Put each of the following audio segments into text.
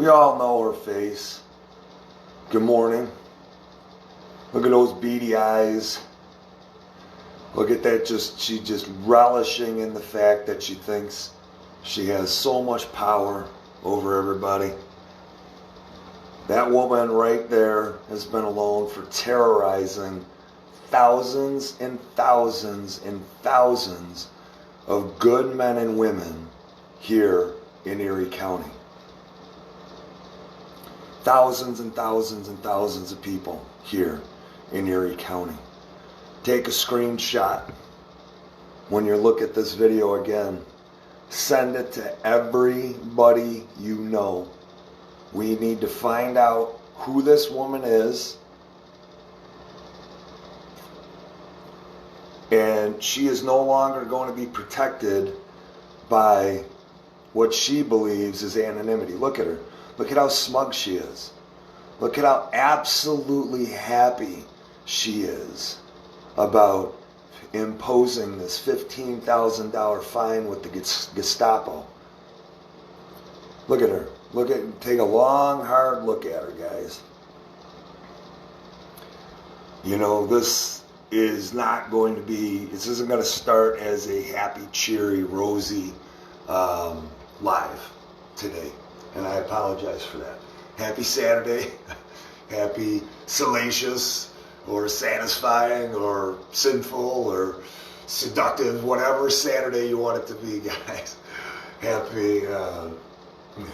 We all know her face. Good morning. Look at those beady eyes. Look at that, she's just relishing in the fact that she thinks she has so much power over everybody. That woman right there has been alone for terrorizing thousands and thousands and thousands of good men and women here in Erie County. Thousands and thousands and thousands of people here in Erie County. Take a screenshot when you look at this video again. Send it to everybody you know. We need to find out who this woman is. And she is no longer going to be protected by what she believes is anonymity. Look at her. Look at how smug she is. Look at how absolutely happy she is about imposing this $15,000 fine with the Gestapo. Look at her. Take a long, hard look at her, guys. You know, this isn't going to start as a happy, cheery, rosy live today. And I apologize for that. Happy Saturday. Happy salacious or satisfying or sinful or seductive, whatever Saturday you want it to be, guys. Happy, I don't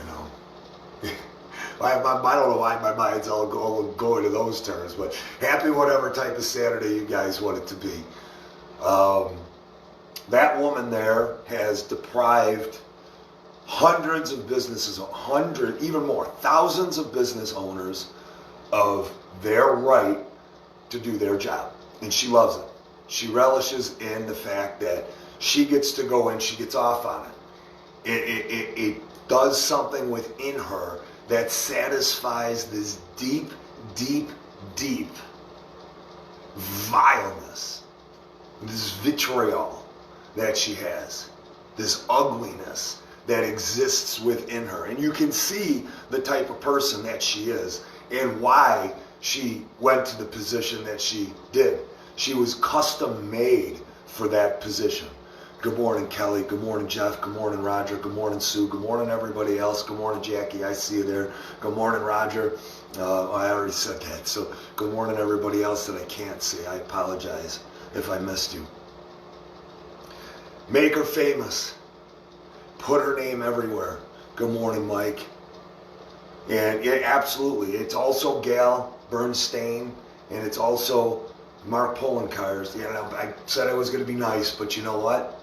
know why my mind's all going to those terms, but happy whatever type of Saturday you guys want it to be. That woman there has deprived hundreds of businesses, even more, thousands of business owners of their right to do their job. And she loves it. She relishes in the fact that she gets to go and she gets off on it. It does something within her that satisfies this deep, deep, deep vileness, this vitriol that she has, this ugliness that exists within her. And you can see the type of person that she is and why she went to the position that she did. She was custom made for that position. Good morning, Kelly. Good morning, Jeff. Good morning, Roger. Good morning, Sue. Good morning, everybody else. Good morning, Jackie. I see you there. Good morning, Roger. I already said that. So good morning, everybody else that I can't see. I apologize if I missed you. Make her famous. Put her name everywhere. Good morning, Mike. And yeah, absolutely. It's also Gail Bernstein, and it's also Mark Poloncarz. I said I was going to be nice, but you know what?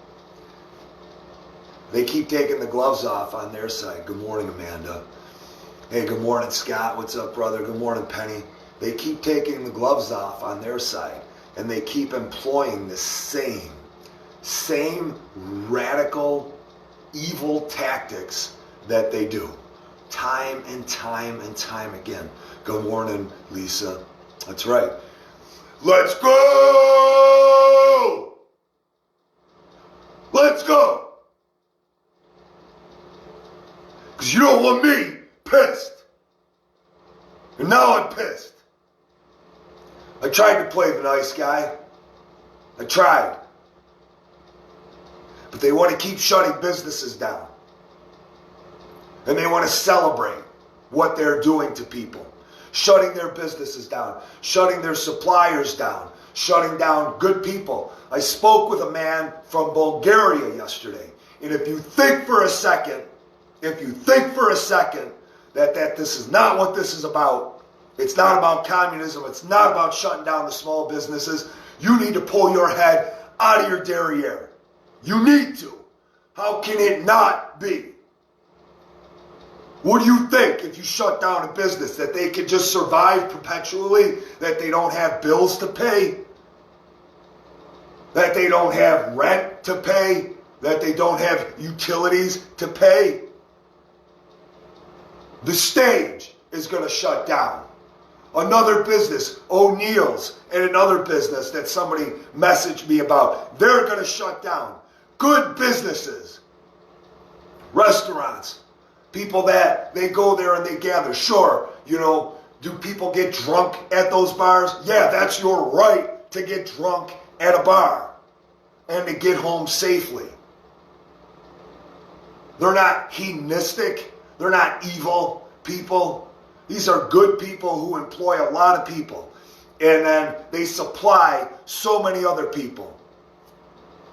They keep taking the gloves off on their side. Good morning, Amanda. Hey, good morning, Scott. What's up, brother? Good morning, Penny. They keep taking the gloves off on their side, and they keep employing the same radical, evil tactics that they do. Time and time and time again. Good morning, Lisa. That's right. Let's go! Let's go! Because you don't want me pissed. And now I'm pissed. I tried to play the nice guy. I tried. But they want to keep shutting businesses down. And they want to celebrate what they're doing to people. Shutting their businesses down. Shutting their suppliers down. Shutting down good people. I spoke with a man from Bulgaria yesterday. And if you think for a second that this is not what this is about, it's not about communism, it's not about shutting down the small businesses, you need to pull your head out of your derriere. You need to. How can it not be? What do you think if you shut down a business? That they can just survive perpetually? That they don't have bills to pay? That they don't have rent to pay? That they don't have utilities to pay? The stage is going to shut down. Another business, O'Neill's, and another business that somebody messaged me about, they're going to shut down. Good businesses, restaurants, People that they go there and they gather. Sure, do people get drunk at those bars? Yeah, that's your right to get drunk at a bar and to get home safely. They're not hedonistic. They're not evil people. These are good people who employ a lot of people. And then they supply so many other people.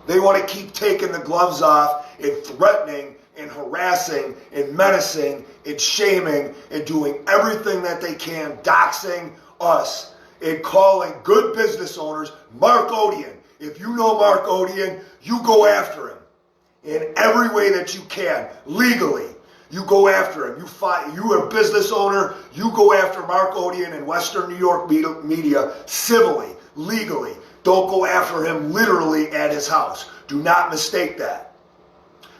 They want to keep taking the gloves off and threatening and harassing and menacing and shaming and doing everything that they can, doxing us and calling good business owners Mark Odian. If you know Mark Odian, you go after him in every way that you can, legally. You go after him. You are a business owner. You go after Mark Odian and Western New York media civilly, legally. Don't go after him literally at his house. Do not mistake that.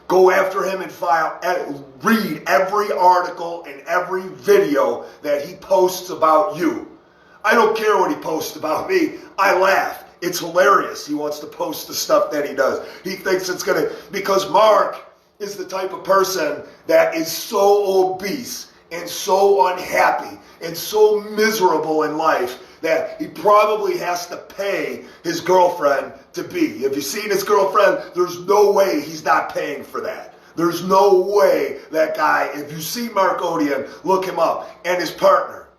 Go after him and read every article and every video that he posts about you. I don't care what he posts about me. I laugh. It's hilarious. He wants to post the stuff that he does. He thinks it's going to, because Mark is the type of person that is so obese and so unhappy and so miserable in life that he probably has to pay his girlfriend to be. Have you seen his girlfriend? There's no way he's not paying for that. There's no way that guy, if you see Mark Odian, look him up. And his partner.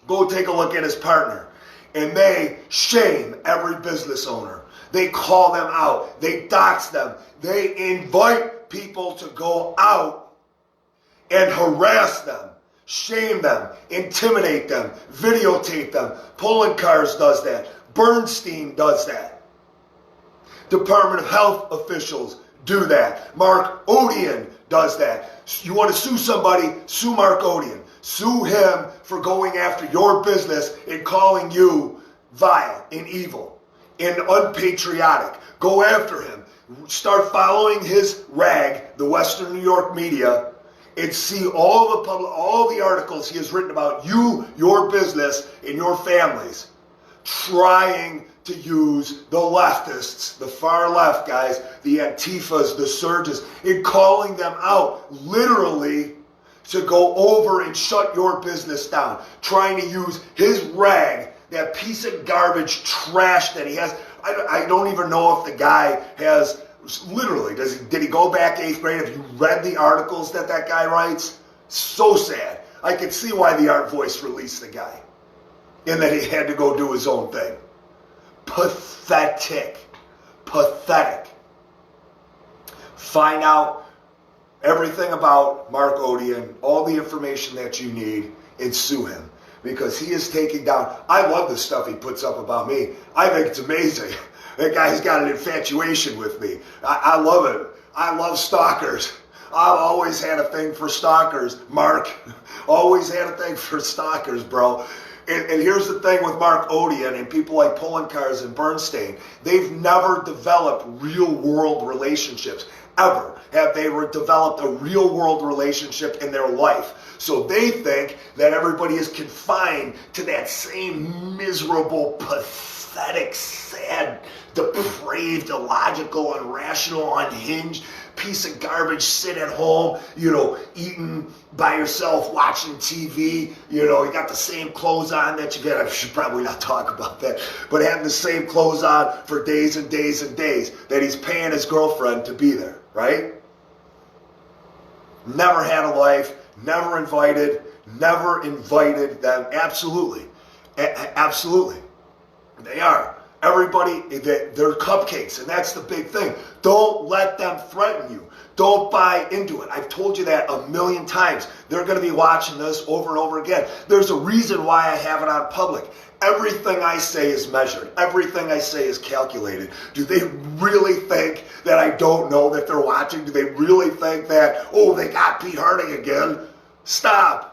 Go take a look at his partner. And they shame every business owner. They call them out. They dox them. They invite people to go out and harass them, shame them, intimidate them, videotape them. Pulling Cars does that. Bernstein does that. Department of Health officials do that. Mark Odian does that. You want to sue somebody, sue Mark Odian. Sue him for going after your business and calling you vile and evil and unpatriotic. Go after him. Start following his rag, the Western New York media, and see all the articles he has written about you, your business, and your families, trying to use the leftists, the far left guys, the Antifas, the Surges, and calling them out literally to go over and shut your business down, trying to use his rag, that piece of garbage trash that he has. I don't even know if the guy has, literally, did he go back 8th grade? Have you read the articles that guy writes? So sad. I could see why the Art Voice released the guy and that he had to go do his own thing. Pathetic. Pathetic. Find out everything about Mark Odian, all the information that you need, and sue him. Because he is taking down, I love the stuff he puts up about me. I think it's amazing. That guy's got an infatuation with me. I love it. I love stalkers. I've always had a thing for stalkers, Mark. Always had a thing for stalkers, bro. And here's the thing with Mark Odian and people like Pulling Cars and Bernstein. They've never developed real-world relationships. Ever have they developed a real-world relationship in their life. So they think that everybody is confined to that same miserable, pathetic, sad, depraved, illogical, irrational, unhinged piece of garbage, sit at home, eating by yourself, watching TV, you got the same clothes on that you get. I should probably not talk about that, but having the same clothes on for days and days and days that he's paying his girlfriend to be there, right? Never had a life, never invited them. Absolutely. Absolutely. They are. Everybody, they're cupcakes, and that's the big thing. Don't let them threaten you. Don't buy into it. I've told you that a million times. They're going to be watching this over and over again. There's a reason why I have it on public. Everything I say is measured. Everything I say is calculated. Do they really think that I don't know that they're watching? Do they really think that, they got Pete Harding again? Stop.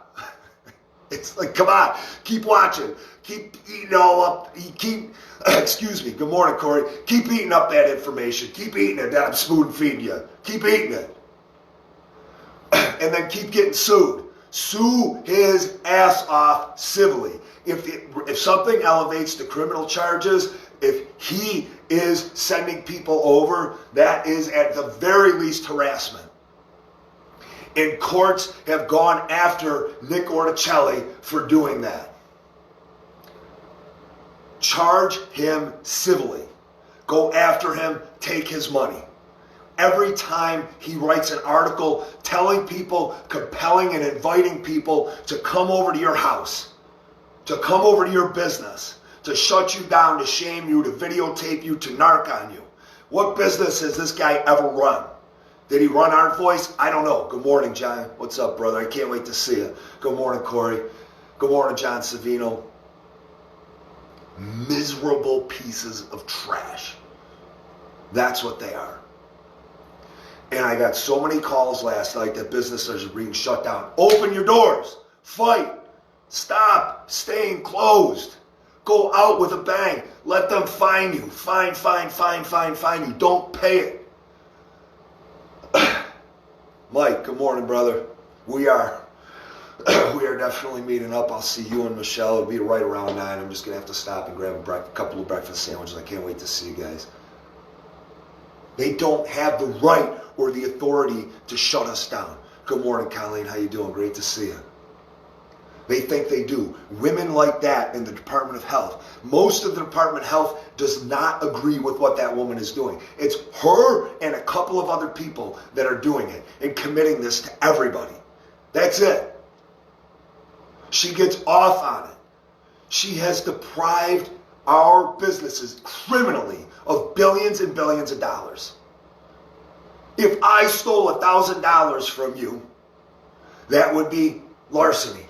It's like, come on, keep watching. Keep eating all up. Excuse me. Good morning, Corey. Keep eating up that information. Keep eating it that I'm spoon feeding you. Keep eating it. And then keep getting sued. Sue his ass off civilly. If something elevates to criminal charges, if he is sending people over, that is at the very least harassment. And courts have gone after Nick Orticelli for doing that. Charge him civilly. Go after him, take his money. Every time he writes an article telling people, compelling and inviting people to come over to your house, to come over to your business, to shut you down, to shame you, to videotape you, to narc on you. What business has this guy ever run? Did he run Art Voice? I don't know. Good morning, John. What's up, brother? I can't wait to see you. Good morning, Corey. Good morning, John Savino. Miserable pieces of trash. That's what they are. And I got so many calls last night that businesses are being shut down. Open your doors. Fight. Stop staying closed. Go out with a bang. Let them fine you. Fine you. Don't pay it. Mike, good morning, brother. We are definitely meeting up. I'll see you and Michelle. It'll be right around 9. I'm just going to have to stop and grab a couple of breakfast sandwiches. I can't wait to see you guys. They don't have the right or the authority to shut us down. Good morning, Colleen. How you doing? Great to see you. They think they do. Women like that in the Department of Health. Most of the Department of Health does not agree with what that woman is doing. It's her and a couple of other people that are doing it and committing this to everybody. That's it. She gets off on it. She has deprived our businesses criminally of billions and billions of dollars. If I stole $1,000 from you, that would be larceny.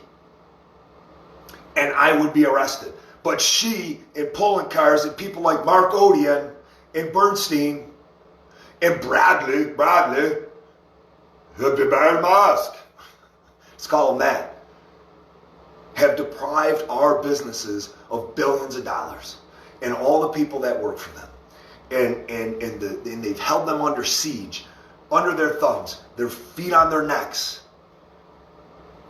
And I would be arrested. But she, and pulling cars, and people like Mark Odian, and Bernstein, and Bradley, he'll be wearing a mask. Let's call him that. Have deprived our businesses of billions of dollars. And all the people that work for them. And they've held them under siege, under their thumbs, their feet on their necks.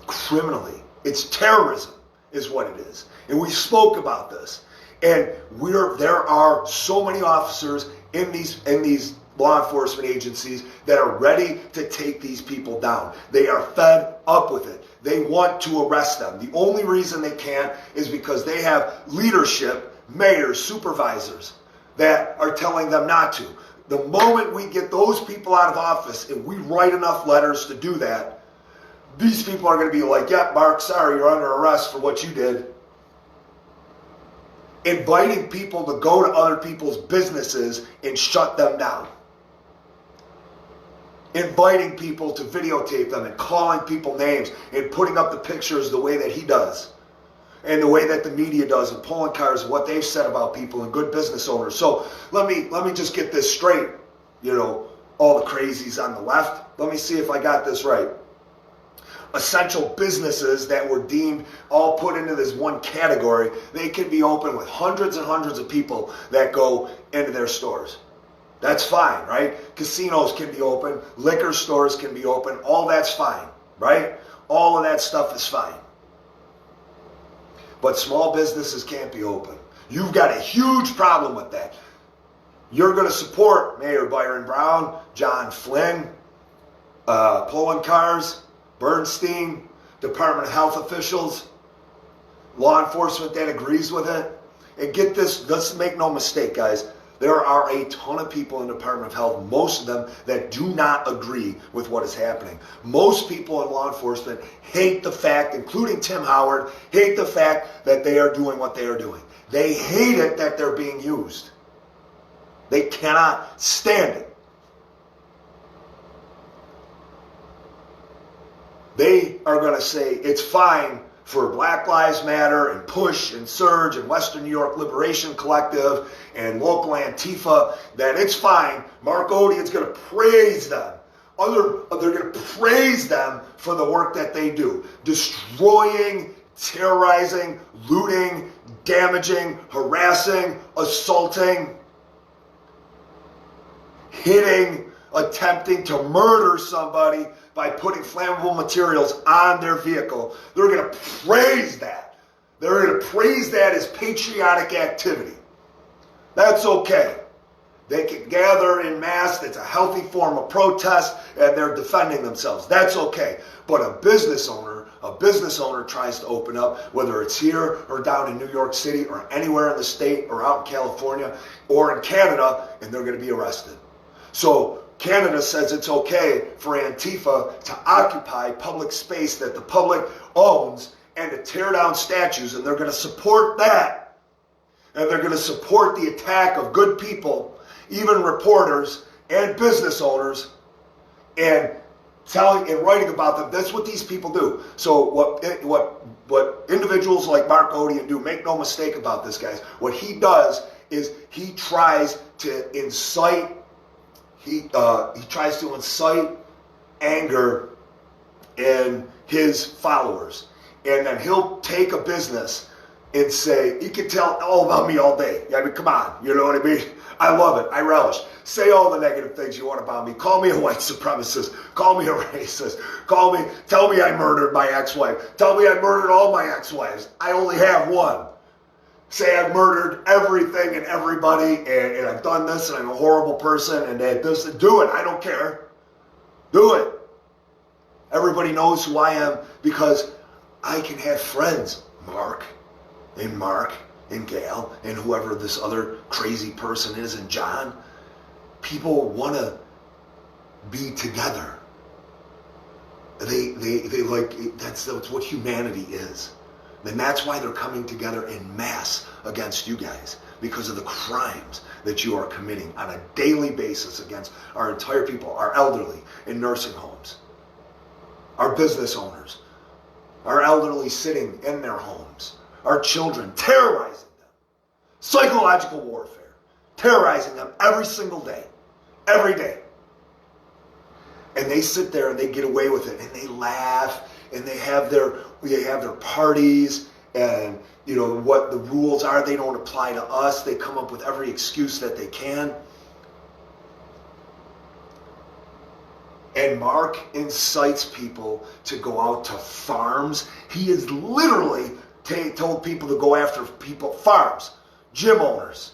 Criminally. It's terrorism. Is what it is. And we spoke about this. And there are so many officers in these law enforcement agencies that are ready to take these people down. They are fed up with it. They want to arrest them. The only reason they can't is because they have leadership, mayors, supervisors that are telling them not to. The moment we get those people out of office and we write enough letters to do that, these people are going to be like, yeah, Mark, sorry, you're under arrest for what you did. Inviting people to go to other people's businesses and shut them down. Inviting people to videotape them and calling people names and putting up the pictures the way that he does. And the way that the media does and pulling cars and what they've said about people and good business owners. So let me just get this straight. You know, all the crazies on the left. Let me see if I got this right. Essential businesses that were deemed all put into this one category, they can be open with hundreds and hundreds of people that go into their stores. That's fine, right? Casinos can be open, liquor stores can be open, all that's fine, right? All of that stuff is fine. But small businesses can't be open. You've got a huge problem with that. You're going to support Mayor Byron Brown, John Flynn, pulling cars, Bernstein, Department of Health officials, law enforcement that agrees with it. And get this, let's make no mistake, guys. There are a ton of people in the Department of Health, most of them that do not agree with what is happening. Most people in law enforcement hate the fact, including Tim Howard, hate the fact that they are doing what they are doing. They hate it that they're being used. They cannot stand it. They are going to say it's fine for Black Lives Matter and PUSH and SURGE and Western New York Liberation Collective and local Antifa, that it's fine. Mark Odian's going to praise them. They're going to praise them for the work that they do. Destroying, terrorizing, looting, damaging, harassing, assaulting, hitting, attempting to murder somebody by putting flammable materials on their vehicle. They're going to praise that. They're going to praise that as patriotic activity. That's okay. They can gather in mass. That's a healthy form of protest, and they're defending themselves. That's okay. But a business owner tries to open up, whether it's here or down in New York City or anywhere in the state or out in California or in Canada, and they're going to be arrested. So Canada says it's okay for Antifa to occupy public space that the public owns and to tear down statues, and they're going to support that. And they're going to support the attack of good people, even reporters and business owners, and telling and writing about them. That's what these people do. So what individuals like Mark Odian do, make no mistake about this, guys. What he does is he tries to incite anger in his followers, and then he'll take a business and say, you can tell all about me all day. I mean, come on, you know what I mean? I love it. I relish. Say all the negative things you want about me. Call me a white supremacist. Call me a racist. Tell me I murdered my ex-wife. Tell me I murdered all my ex-wives. I only have one. Say I've murdered everything and everybody, and I've done this, and I'm a horrible person, and this. Do it. I don't care. Do it. Everybody knows who I am because I can have friends, Mark and Gail and whoever this other crazy person is, and John. People want to be together. They like, that's what humanity is. And that's why they're coming together in mass against you guys, because of the crimes that you are committing on a daily basis against our entire people, our elderly in nursing homes, our business owners, our elderly sitting in their homes, our children, terrorizing them. Psychological warfare, terrorizing them every single day, every day. And they sit there and they get away with it, and they laugh, and they have their parties, and you know what the rules are, they don't apply to us. They come up with every excuse that they can. And Mark incites people to go out to farms. He has literally told people to go after people, farms, gym owners,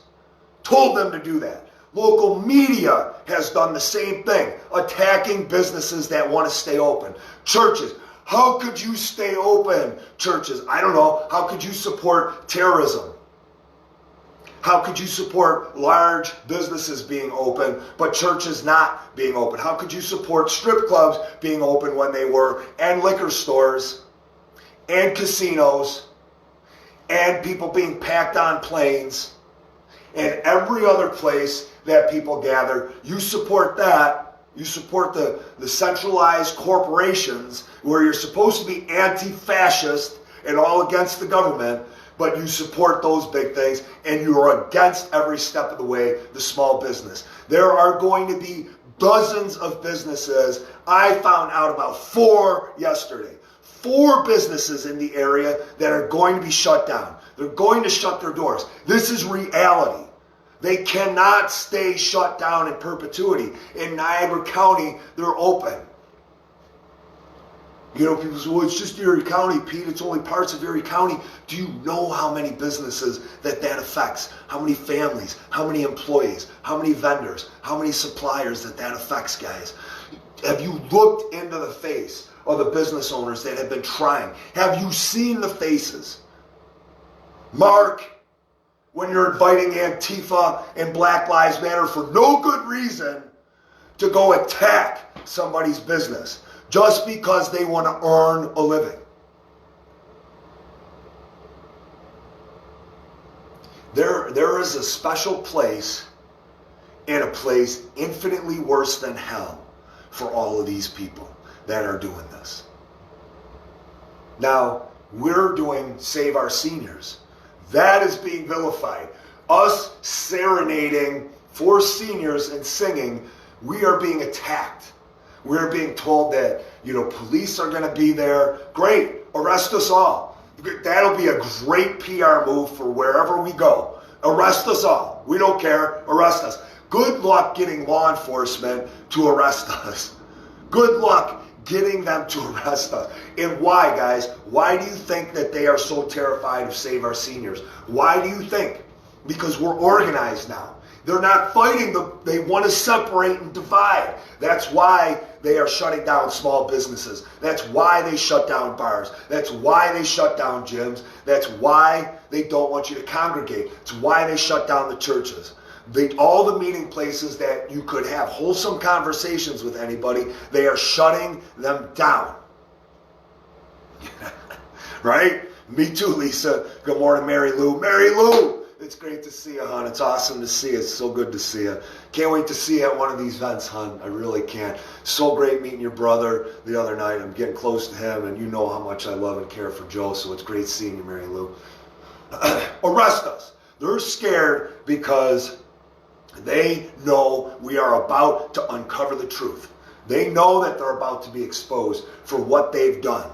told them to do that. Local media has done the same thing, attacking businesses that want to stay open. Churches, how could you stay open? Churches, I don't know. How could you support terrorism? How could you support large businesses being open, but churches not being open? How could you support strip clubs being open when they were, and liquor stores, and casinos, and people being packed on planes, and every other place that people gather? You support that. You support the centralized corporations where you're supposed to be anti-fascist and all against the government, but you support those big things, and you are against every step of the way the small business. There are going to be dozens of businesses. I found out about 4 yesterday. 4 businesses in the area that are going to be shut down. They're going to shut their doors. This is reality. They cannot stay shut down in perpetuity. In Niagara County, they're open. You know, people say, well, it's just Erie County, Pete. It's only parts of Erie County. Do you know how many businesses that affects? How many families? How many employees? How many vendors? How many suppliers that affects, guys? Have you looked into the face of the business owners that have been trying? Have you seen the faces? Mark, when you're inviting Antifa and Black Lives Matter for no good reason to go attack somebody's business just because they want to earn a living. There is a special place, and a place infinitely worse than hell for all of these people that are doing this. Now, we're doing Save Our Seniors. That is being vilified. Us serenading for seniors and singing, we are being attacked. We're being told that, police are going to be there. Great, arrest us all. That'll be a great PR move for wherever we go. Arrest us all. We don't care. Arrest us. Good luck getting law enforcement to arrest us. Good luck getting them to arrest us. And why, guys? Why do you think that they are so terrified of Save Our Seniors? Why do you think? Because we're organized now. They're not fighting. They want to separate and divide. That's why they are shutting down small businesses. That's why they shut down bars. That's why they shut down gyms. That's why they don't want you to congregate. It's why they shut down the churches. All the meeting places that you could have wholesome conversations with anybody, they are shutting them down. Right? Me too, Lisa. Good morning, Mary Lou. Mary Lou! It's great to see you, hon. It's awesome to see you. It's so good to see you. Can't wait to see you at one of these events, hon. I really can't. So great meeting your brother the other night. I'm getting close to him, and you know how much I love and care for Joe, so it's great seeing you, Mary Lou. Arrest us. They're scared because they know we are about to uncover the truth. They know that they're about to be exposed for what they've done.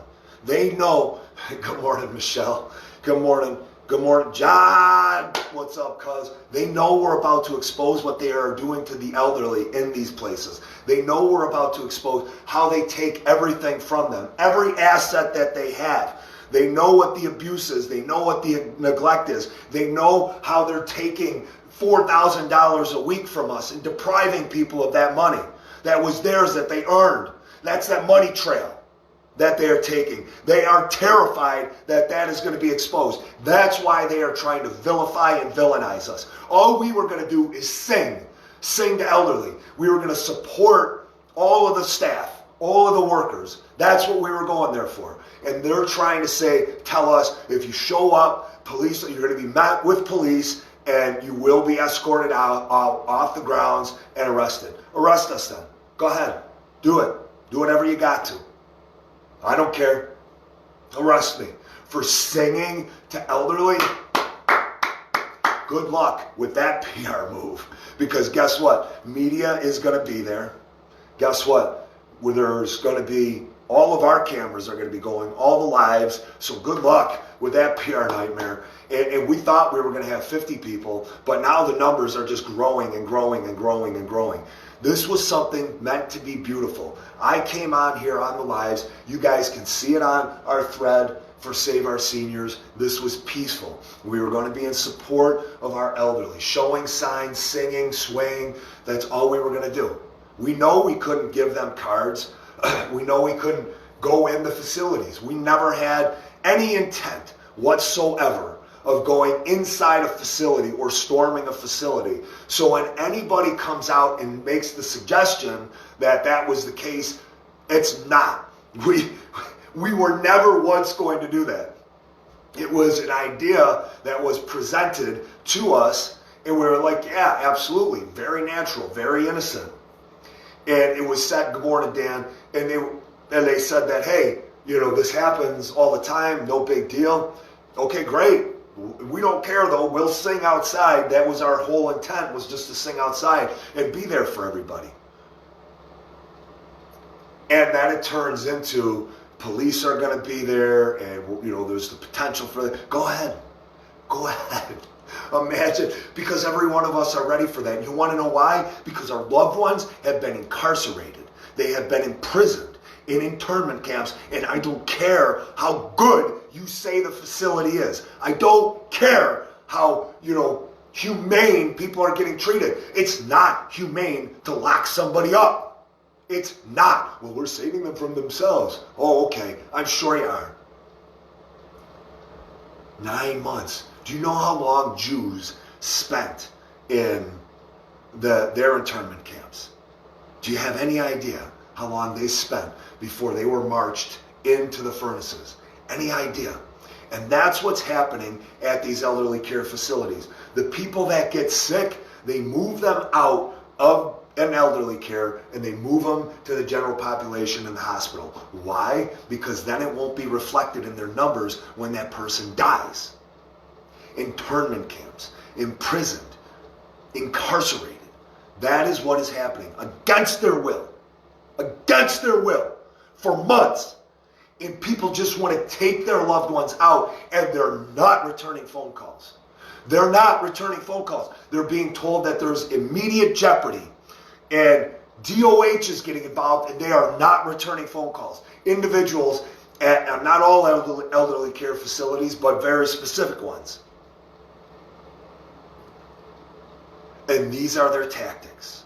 They know. Good morning, Michelle. Good morning. Good morning, John. What's up, cuz? They know we're about to expose what they are doing to the elderly in these places. They know we're about to expose how they take everything from them, every asset that they have. They know what the abuse is. They know what the neglect is. They know how they're taking $4,000 a week from us and depriving people of that money that was theirs, that they earned. That's that money trail that they are taking. They are terrified that that is going to be exposed. That's why they are trying to vilify and villainize us. All we were going to do is sing to elderly. We were going to support all of the staff, all of the workers. That's what we were going there for. And they're trying to tell us, if you show up, police, you're going to be met with police, and you will be escorted out off the grounds and arrested. Arrest us then. Go ahead. Do it. Do whatever you got to. I don't care. Arrest me for singing to elderly. Good luck with that PR move. Because guess what? Media is going to be there. Guess what? Where there's going to be, all of our cameras are going to be going, all the lives. So good luck with that PR nightmare. And we thought we were going to have 50 people, but now the numbers are just growing and growing and growing and growing. This was something meant to be beautiful. I came on here on the lives. You guys can see it on our thread for Save Our Seniors. This was peaceful. We were going to be in support of our elderly, showing signs, singing, swaying. That's all we were going to do. We know we couldn't give them cards. We know we couldn't go in the facilities. We never had any intent whatsoever of going inside a facility or storming a facility. So when anybody comes out and makes the suggestion that that was the case, it's not. We were never once going to do that. It was an idea that was presented to us, and we were like, yeah, absolutely, very natural, very innocent. And it was said, good morning, Dan, and they said that, hey, this happens all the time, no big deal. Okay, great. We don't care though, we'll sing outside. That was our whole intent, was just to sing outside and be there for everybody. And then it turns into police are going to be there, and there's the potential for that. Go ahead. Imagine, because every one of us are ready for that. You want to know why? Because our loved ones have been incarcerated. They have been imprisoned in internment camps, and I don't care how good you say the facility is. I don't care how, humane people are getting treated. It's not humane to lock somebody up. It's not. Well, we're saving them from themselves. Oh, okay. I'm sure you are. 9 months. Do you know how long Jews spent in their internment camps? Do you have any idea how long they spent before they were marched into the furnaces? Any idea? And that's what's happening at these elderly care facilities. The people that get sick, they move them out of an elderly care and they move them to the general population in the hospital. Why? Because then it won't be reflected in their numbers when that person dies. Internment camps, imprisoned, incarcerated. That is what is happening against their will. Against their will for months. And people just want to take their loved ones out, and they're not returning phone calls. They're not returning phone calls. They're being told that there's immediate jeopardy, and DOH is getting involved, and they are not returning phone calls. Individuals at not all elderly care facilities, but very specific ones. And these are their tactics.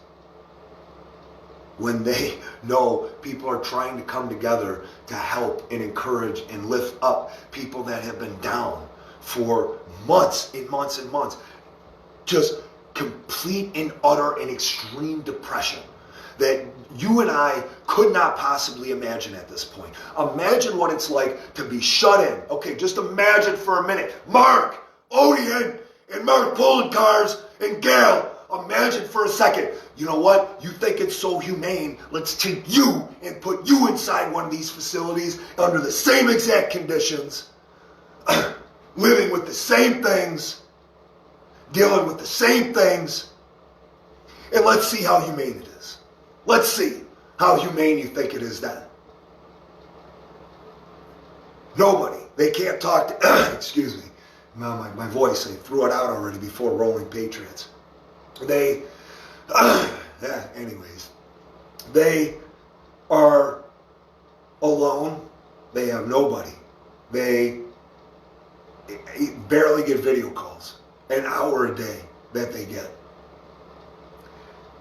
When they know people are trying to come together to help and encourage and lift up people that have been down for months and months and months. Just complete and utter and extreme depression that you and I could not possibly imagine at this point. Imagine what it's like to be shut in. Okay, just imagine for a minute. Mark, Odian, and Mark pulling cars, and Gail, imagine for a second. You know what? You think it's so humane. Let's take you and put you inside one of these facilities under the same exact conditions, living with the same things, dealing with the same things, and let's see how humane it is. Let's see how humane you think it is then. Nobody. They can't talk to, excuse me, my voice, I threw it out already before Rolling Patriots. They, anyways, they are alone. They have nobody. They barely get video calls, an hour a day that they get.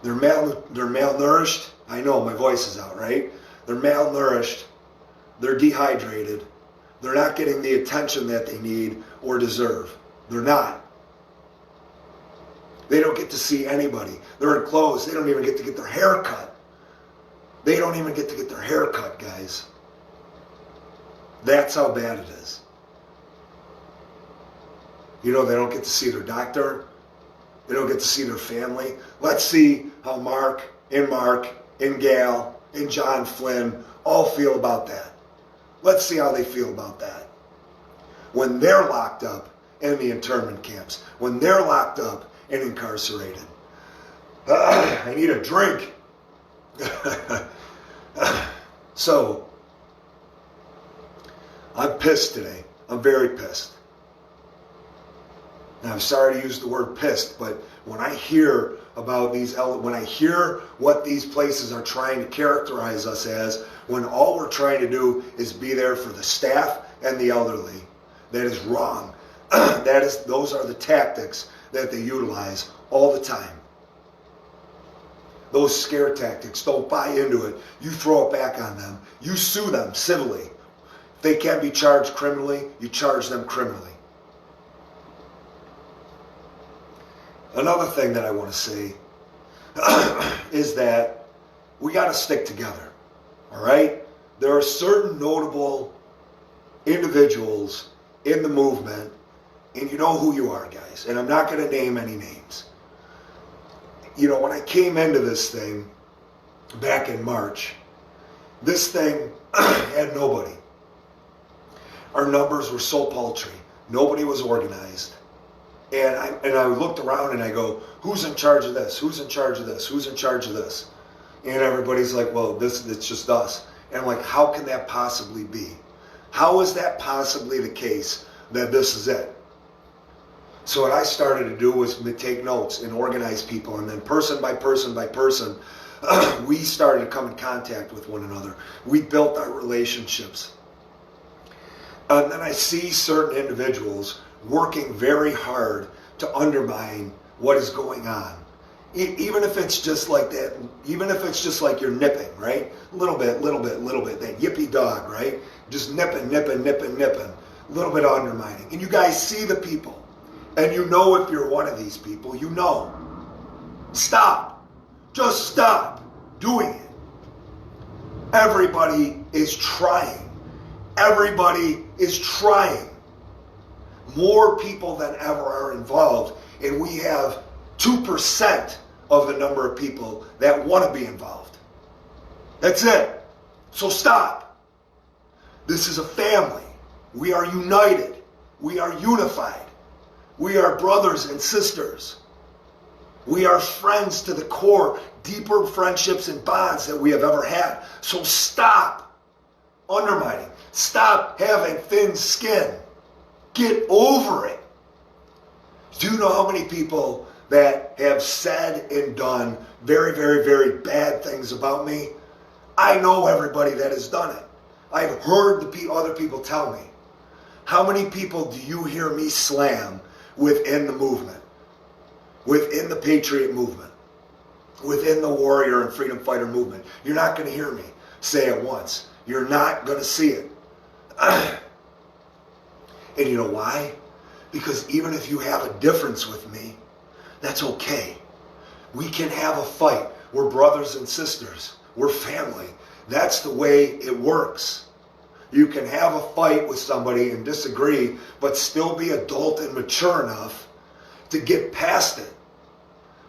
They're malnourished. I know my voice is out, right? They're malnourished. They're dehydrated. They're not getting the attention that they need or deserve. They're not. They don't get to see anybody. They're enclosed. They don't even get to get their hair cut. They don't even get to get their hair cut, guys. That's how bad it is. You know, they don't get to see their doctor. They don't get to see their family. Let's see how Mark and Gail and John Flynn all feel about that. Let's see how they feel about that. When they're locked up in the internment camps, when they're locked up and incarcerated. I need a drink. So, I'm pissed today. I'm very pissed. And I'm sorry to use the word pissed, but when I hear about when I hear what these places are trying to characterize us as, when all we're trying to do is be there for the staff and the elderly, that is wrong. Those are the tactics that they utilize all the time. Those scare tactics, don't buy into it. You throw it back on them. You sue them civilly. If they can't be charged criminally, you charge them criminally. Another thing that I want to say is that we got to stick together, all right? There are certain notable individuals in the movement, and you know who you are, guys, and I'm not going to name any names. You know, when I came into this thing back in March, this thing had nobody. Our numbers were so paltry. Nobody was organized. And I looked around and I go, who's in charge of this? Who's in charge of this? Who's in charge of this? And everybody's like, well, it's just us. And I'm like, how can that possibly be? How is that possibly the case that this is it? So what I started to do was take notes and organize people. And then person by person by person, we started to come in contact with one another. We built our relationships. And then I see certain individuals working very hard to undermine what is going on. Even if it's just like that, even if it's just like you're nipping, right? A little bit, that yippy dog, right? Just nipping. A little bit of undermining. And you guys see the people. And you know if you're one of these people, you know. Stop. Just stop doing it. Everybody is trying. Everybody is trying. More people than ever are involved, and we have 2% of the number of people that want to be involved. That's it. So stop. This is a family. We are united. We are unified. We are brothers and sisters. We are friends to the core, deeper friendships and bonds that we have ever had. So stop undermining. Stop having thin skin. Get over it. Do you know how many people that have said and done very, very, very bad things about me? I know everybody that has done it. I've heard other people tell me. How many people do you hear me slam within the movement? within the Patriot movement, within the warrior and freedom fighter movement. You're not going to hear me say it once. You're not going to see it. And you know why? Because even if you have a difference with me, that's okay. We can have a fight. We're brothers and sisters. We're family. That's the way it works. You can have a fight with somebody and disagree, but still be adult and mature enough to get past it.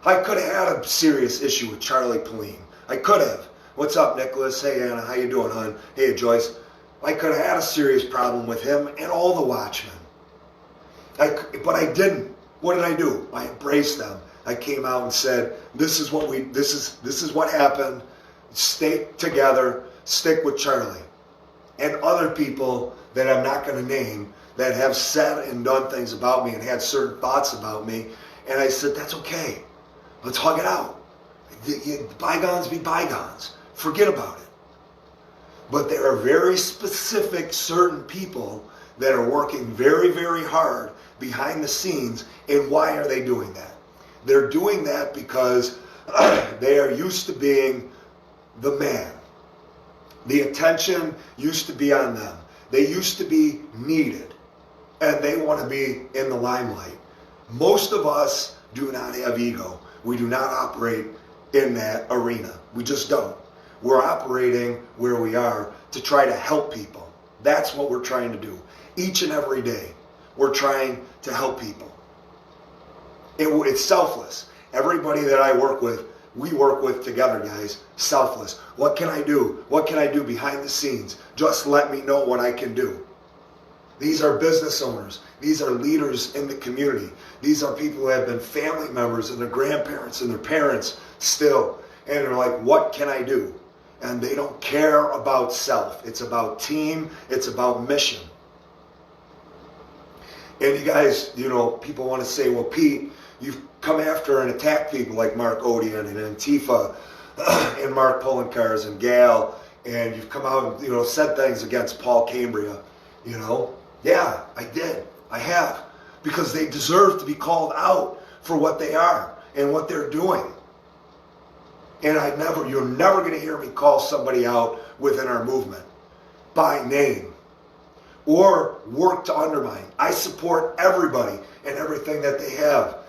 I could have had a serious issue with Charlie Pauline. I could have. What's up, Nicholas? Hey, Anna. How you doing, hon? Hey, Joyce. I could have had a serious problem with him and all the Watchmen. But I didn't. What did I do? I embraced them. I came out and said, this is what happened. Stay together. Stick with Charlie. And other people that I'm not going to name that have said and done things about me and had certain thoughts about me. And I said, that's okay. Let's hug it out. Bygones be bygones. Forget about it. But there are very specific certain people that are working very, very hard behind the scenes. And why are they doing that? They're doing that because they are used to being the man. The attention used to be on them. They used to be needed. And they want to be in the limelight. Most of us do not have ego. We do not operate in that arena. We just don't. We're operating where we are to try to help people. That's what we're trying to do. Each and every day, we're trying to help people. It's selfless. Everybody that I work with, we work with together, guys. Selfless. What can I do? What can I do behind the scenes? Just let me know what I can do. These are business owners. These are leaders in the community. These are people who have been family members and their grandparents and their parents still. And they're like, what can I do? And they don't care about self. It's about team. It's about mission. And you guys, people want to say, well, Pete, you've come after and attacked people like Mark Odian and Antifa and Mark Poloncarz and Gal, and you've come out and, said things against Paul Cambria, Yeah, I did. I have. Because they deserve to be called out for what they are and what they're doing. And you're never going to hear me call somebody out within our movement by name or work to undermine. I support everybody and everything that they have.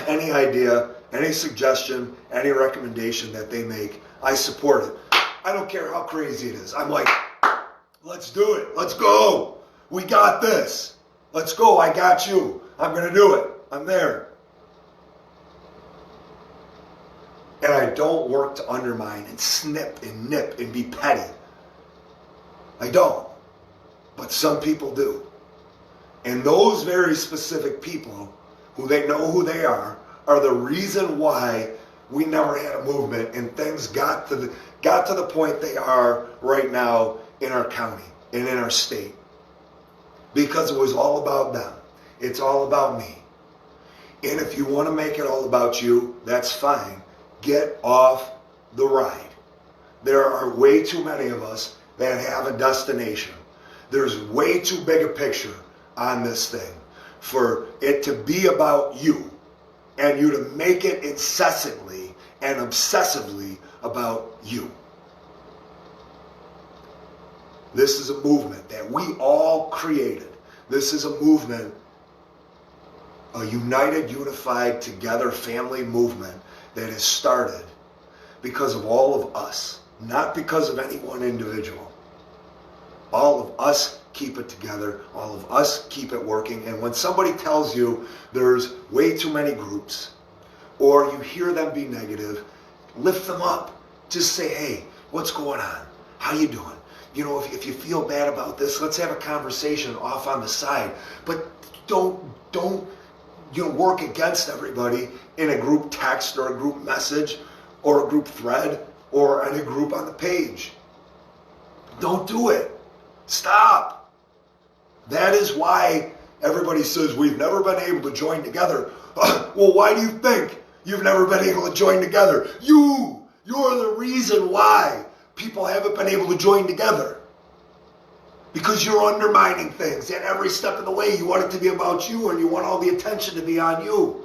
Any idea, any suggestion, any recommendation that they make, I support it. I don't care how crazy it is. I'm like, let's do it. Let's go. We got this. Let's go. I got you. I'm going to do it. I'm there. And I don't work to undermine and snip and nip and be petty. I don't. But some people do. And those very specific people who they know who they are the reason why we never had a movement and things got to the point they are right now in our county and in our state. Because it was all about them. It's all about me. And if you want to make it all about you, that's fine. Get off the ride. There are way too many of us that have a destination. There's way too big a picture on this thing for it to be about you and you to make it incessantly and obsessively about you. This is a movement that we all created. This is a movement, a united, unified, together family movement that has started because of all of us, not because of any one individual. All of us keep it together. All of us keep it working. And when somebody tells you there's way too many groups or you hear them be negative, lift them up. Just say, hey, what's going on? How you doing? If you feel bad about this, let's have a conversation off on the side. But don't work against everybody in a group text or a group message or a group thread or in a group on the page. Don't do it. Stop. That is why everybody says we've never been able to join together. Well, why do you think you've never been able to join together? You're the reason why people haven't been able to join together. Because you're undermining things. And every step of the way, you want it to be about you and you want all the attention to be on you.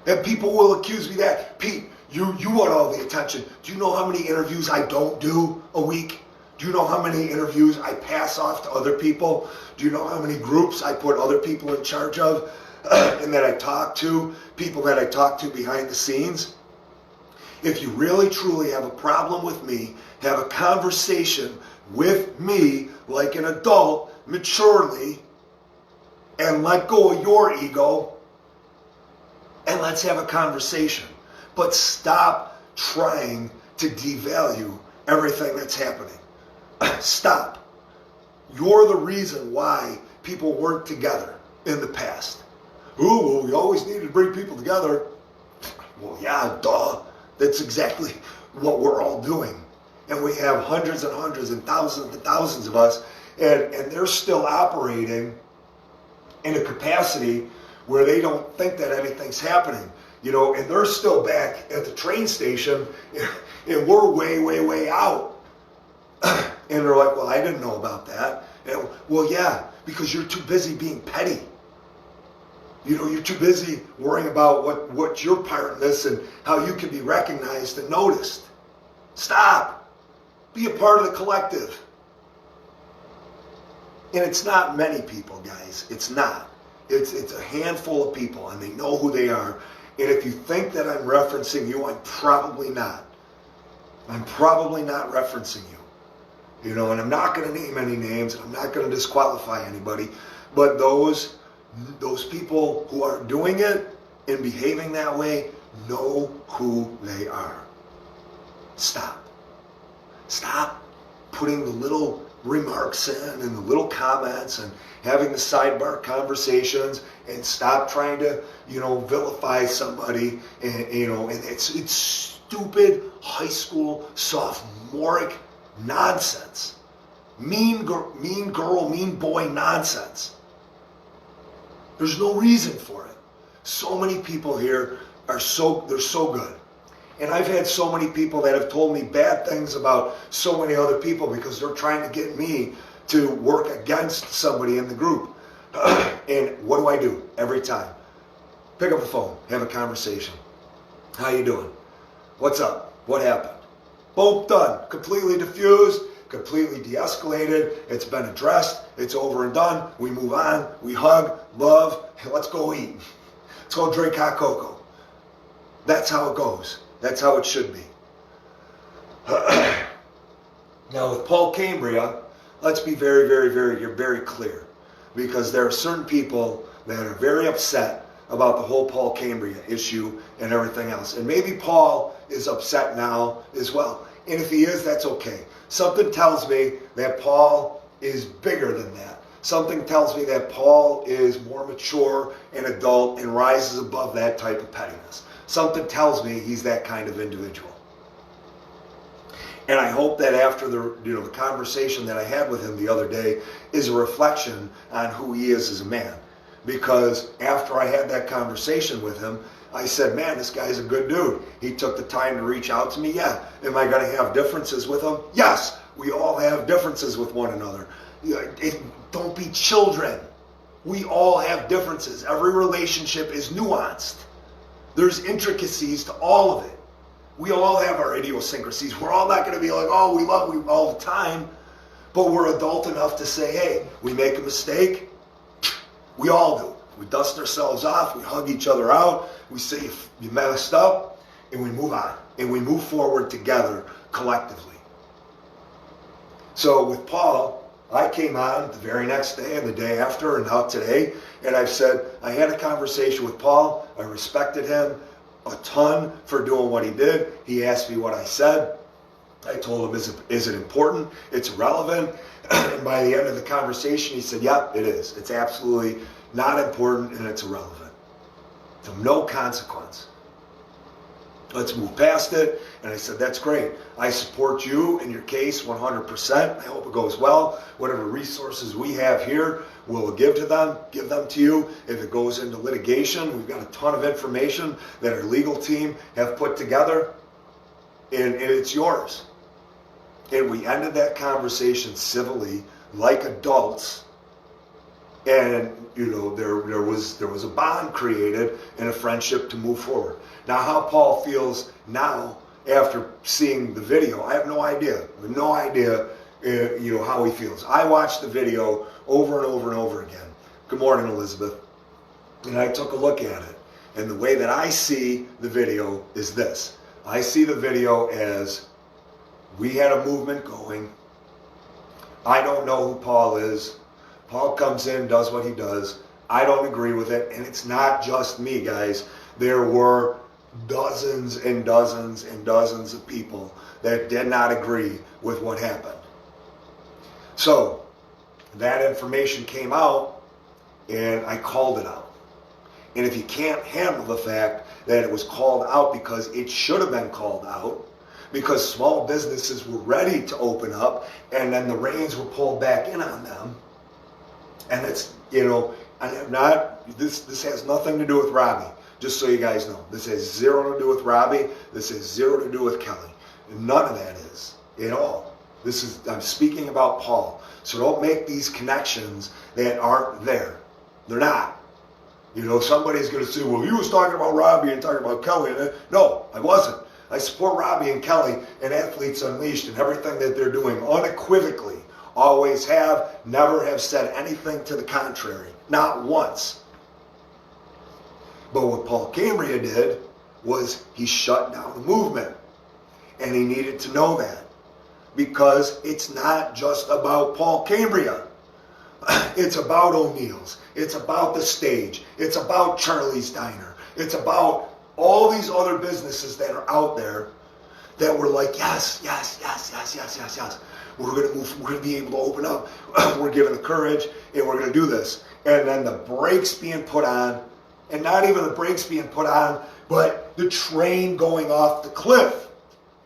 And people will accuse me that, Pete, you want all the attention. Do you know how many interviews I don't do a week? Do you know how many interviews I pass off to other people? Do you know how many groups I put other people in charge of and that I talk to, people that I talk to behind the scenes? If you really truly have a problem with me, have a conversation with me like an adult, maturely, and let go of your ego, and let's have a conversation. But stop trying to devalue everything that's happening. Stop. You're the reason why people weren't together in the past. Ooh, well, we always needed to bring people together. Well, yeah, duh. That's exactly what we're all doing. And we have hundreds and hundreds and thousands of us, and they're still operating in a capacity where they don't think that anything's happening. You know, and they're still back at the train station, and we're way out. And they're like, well, I didn't know about that. And, well, yeah, because you're too busy being petty. You know, you're too busy worrying about what your part in this and how you can be recognized and noticed. Stop. Be a part of the collective. And it's not many people, guys. It's not. It's a handful of people, and they know who they are. And if you think that I'm referencing you, I'm probably not. I'm probably not referencing you. You know, and I'm not going to name any names, and I'm not going to disqualify anybody. But those people who are doing it and behaving that way know who they are. Stop. Stop putting the little remarks in and the little comments and having the sidebar conversations, and stop trying to, you know, vilify somebody, and you know, and it's stupid high school sophomoric nonsense. Mean girl, mean boy nonsense. There's no reason for it. So many people here they're so good. And I've had so many people that have told me bad things about so many other people because they're trying to get me to work against somebody in the group. And what do? Every time? Pick up the phone, have a conversation. How you doing? What's up? What happened? Boom, done. Completely diffused, completely de-escalated. It's been addressed. It's over and done. We move on. We hug, love. Let's go eat. Let's go drink hot cocoa. That's how it goes. That's how it should be. Now with Paul Cambria, let's be very clear, because there are certain people that are very upset about the whole Paul Cambria issue and everything else. And maybe Paul is upset now as well. And if he is, that's okay. Something tells me that Paul is bigger than that. Something tells me that Paul is more mature and adult and rises above that type of pettiness. Something tells me he's that kind of individual. And I hope that after the conversation that I had with him the other day is a reflection on who he is as a man. Because after I had that conversation with him, I said, man, this guy's a good dude. He took the time to reach out to me. Yeah. Am I going to have differences with him? Yes. We all have differences with one another. Don't be children. We all have differences. Every relationship is nuanced. There's intricacies to all of it. We all have our idiosyncrasies. We're all not going to be like, oh, we love you all the time. But we're adult enough to say, hey, we make a mistake. We all do. We dust ourselves off. We hug each other out. We say, you messed up. And we move on. And we move forward together collectively. So with Paul, I came on the very next day and the day after and out today, and I've said, I had a conversation with Paul. I respected him a ton for doing what he did. He asked me what I said. I told him, is it important? It's relevant. And by the end of the conversation, he said, yep, it is. It's absolutely not important and it's irrelevant. So no consequence. Let's move past it. And I said, that's great. I support you in your case 100%. I hope it goes well. Whatever resources we have here, we'll give them to you. If it goes into litigation, we've got a ton of information that our legal team have put together, and it's yours. And we ended that conversation civilly, like adults, And there was a bond created and a friendship to move forward. Now, how Paul feels now after seeing the video, I have no idea. I have no idea, how he feels. I watched the video over and over and over again. Good morning, Elizabeth. And I took a look at it. And the way that I see the video is this. I see the video as we had a movement going. I don't know who Paul is. Paul comes in, does what he does. I don't agree with it. And it's not just me, guys. There were dozens and dozens and dozens of people that did not agree with what happened. So that information came out and I called it out. And if you can't handle the fact that it was called out because it should have been called out, because small businesses were ready to open up and then the reins were pulled back in on them, and it's, I'm not, this has nothing to do with Robbie, just so you guys know. This has zero to do with Robbie. This has zero to do with Kelly. None of that is at all. I'm speaking about Paul. So don't make these connections that aren't there. They're not. Somebody's going to say, well, he was talking about Robbie and talking about Kelly. No, I wasn't. I support Robbie and Kelly and Athletes Unleashed and everything that they're doing unequivocally. Always have, never have said anything to the contrary. Not once. But what Paul Cambria did was he shut down the movement. And he needed to know that. Because it's not just about Paul Cambria. It's about O'Neill's. It's about the stage. It's about Charlie's Diner. It's about all these other businesses that are out there that were like, yes. We're going to move. We're going to be able to open up. We're given the courage, and we're going to do this. And then the brakes being put on, and not even the brakes being put on, but the train going off the cliff.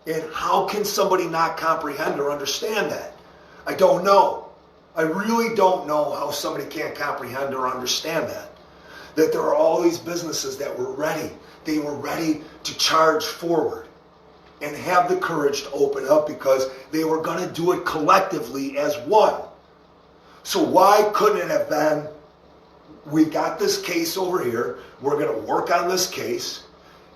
And how can somebody not comprehend or understand that? I don't know. I really don't know how somebody can't comprehend or understand that. That there are all these businesses that were ready. They were ready to charge forward and have the courage to open up because they were going to do it collectively as one. So why couldn't it have been, we've got this case over here, we're going to work on this case,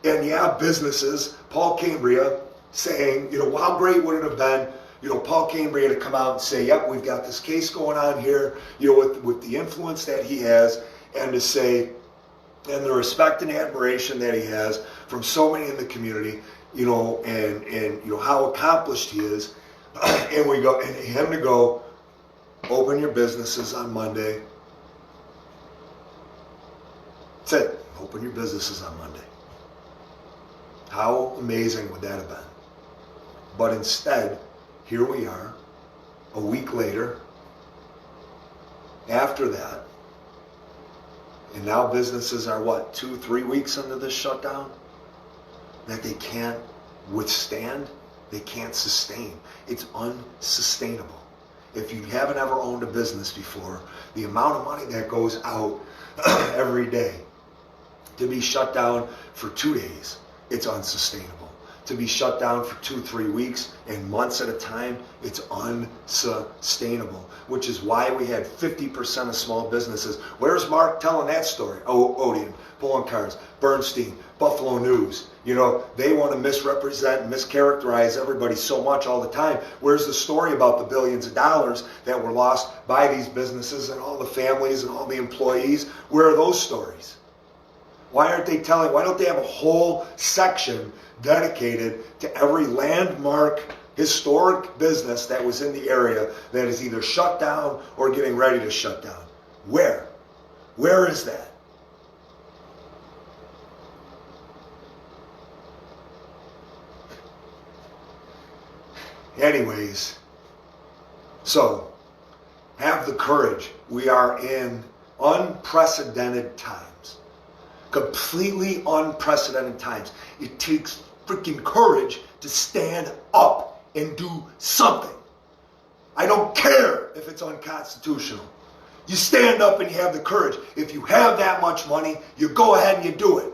and businesses, Paul Cambria saying, how great would it have been, Paul Cambria to come out and say, yep, we've got this case going on here, with the influence that he has, and to say, and the respect and admiration that he has from so many in the community, and how accomplished he is, and we go, and him to go, open your businesses on Monday. That's it. Open your businesses on Monday. How amazing would that have been? But instead, here we are, a week later, after that, and now businesses are 2-3 weeks into this shutdown? That they can't withstand, they can't sustain. It's unsustainable. If you haven't ever owned a business before, the amount of money that goes out every day to be shut down for 2 days, it's unsustainable. To be shut down for 2-3 weeks and months at a time, it's unsustainable. Which is why we had 50% of small businesses. Where's Mark telling that story? Odeon, Pulling Cars, Bernstein, Buffalo News. They want to misrepresent and mischaracterize everybody so much all the time. Where's the story about the billions of dollars that were lost by these businesses and all the families and all the employees? Where are those stories? Why don't they have a whole section dedicated to every landmark historic business that was in the area that is either shut down or getting ready to shut down? Where? Where is that? Anyways, so have the courage. We are in unprecedented times. Completely unprecedented times. It takes freaking courage to stand up and do something. I don't care if it's unconstitutional. You stand up and you have the courage. If you have that much money, you go ahead and you do it.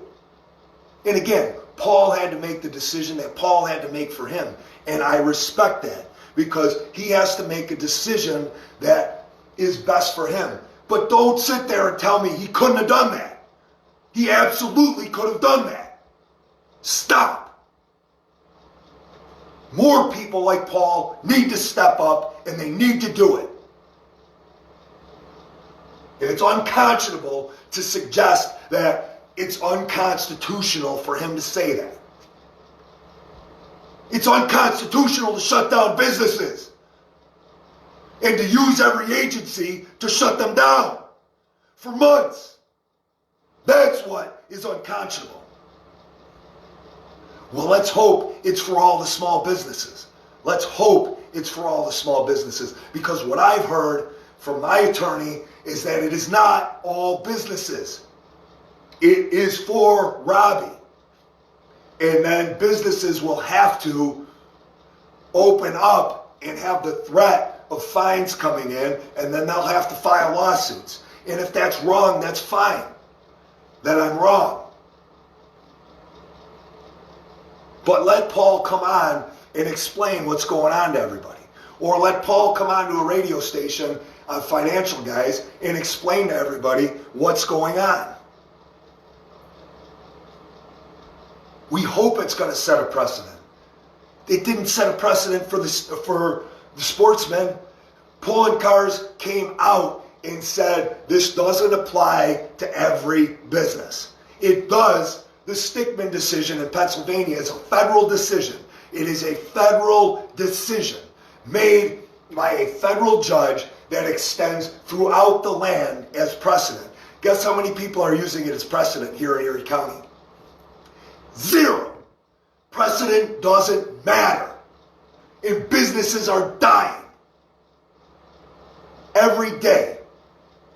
And again, Paul had to make the decision that Paul had to make for him. And I respect that because he has to make a decision that is best for him. But don't sit there and tell me he couldn't have done that. He absolutely could have done that. Stop. More people like Paul need to step up, and they need to do it. And it's unconscionable to suggest that it's unconstitutional for him to say that. It's unconstitutional to shut down businesses and to use every agency to shut them down for months. That's what is unconscionable. Well, let's hope it's for all the small businesses. Let's hope it's for all the small businesses, because what I've heard from my attorney is that it is not all businesses. It is for Robbie. And then businesses will have to open up and have the threat of fines coming in, and then they'll have to file lawsuits. And if that's wrong, that's fine. Then I'm wrong. But let Paul come on and explain what's going on to everybody. Or let Paul come on to a radio station on Financial Guys and explain to everybody what's going on. We hope it's going to set a precedent. It didn't set a precedent for the sportsmen. Pulling cars came out and said this doesn't apply to every business. It does. The Stickman decision in Pennsylvania is a federal decision. It is a federal decision made by a federal judge that extends throughout the land as precedent. Guess how many people are using it as precedent here in Erie County? 0. Precedent doesn't matter. And businesses are dying. Every day,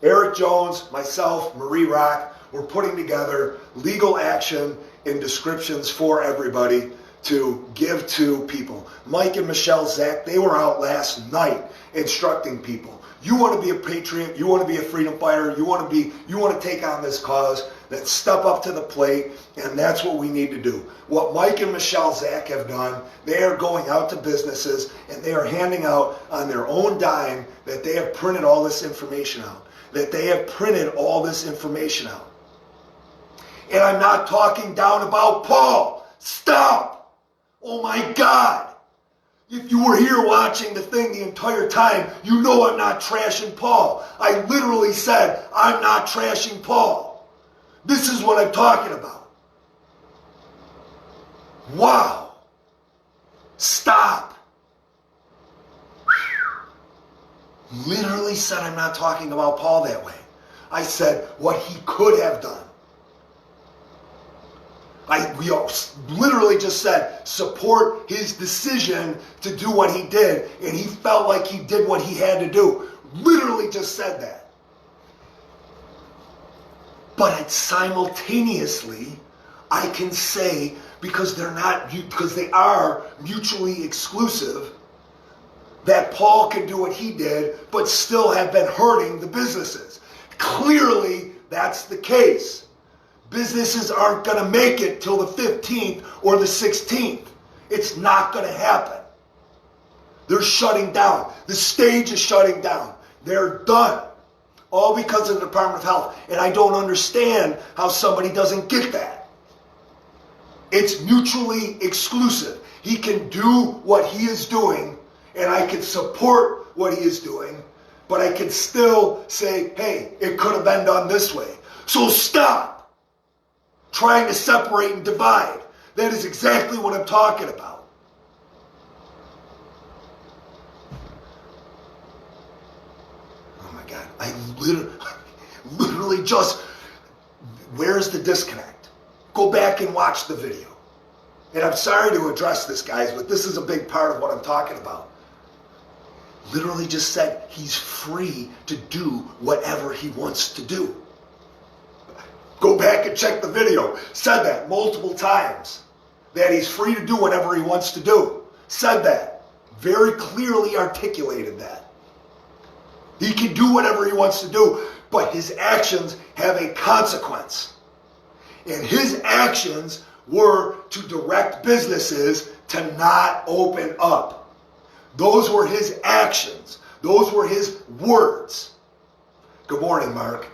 Eric Jones, myself, Marie Rock, we're putting together legal action and descriptions for everybody to give to people. Mike and Michelle Zach, they were out last night instructing people. You want to be a patriot, you want to be a freedom fighter, you want to take on this cause, then step up to the plate, and that's what we need to do. What Mike and Michelle Zach have done, they are going out to businesses and they are handing out on their own dime that they have printed all this information out. And I'm not talking down about Paul. Stop! Oh my God! If you were here watching the thing the entire time, you know I'm not trashing Paul. I literally said, I'm not trashing Paul. This is what I'm talking about. Wow. Stop. Literally said I'm not talking about Paul that way. I said what he could have done. We literally just said support his decision to do what he did, and he felt like he did what he had to do. Literally just said that. But simultaneously, I can say, because they are mutually exclusive, that Paul can do what he did, but still have been hurting the businesses. Clearly, that's the case. Businesses aren't going to make it till the 15th or the 16th. It's not going to happen. They're shutting down. The stage is shutting down. They're done. All because of the Department of Health. And I don't understand how somebody doesn't get that. It's mutually exclusive. He can do what he is doing, and I can support what he is doing, but I can still say, hey, it could have been done this way. So stop trying to separate and divide. That is exactly what I'm talking about. Oh my God. I literally just, where's the disconnect? Go back and watch the video. And I'm sorry to address this, guys, but this is a big part of what I'm talking about. Literally just said he's free to do whatever he wants to do. Go back and check the video. Said that multiple times. That he's free to do whatever he wants to do. Said that. Very clearly articulated that. He can do whatever he wants to do, but his actions have a consequence. And his actions were to direct businesses to not open up. Those were his actions. Those were his words. Good morning, Mark.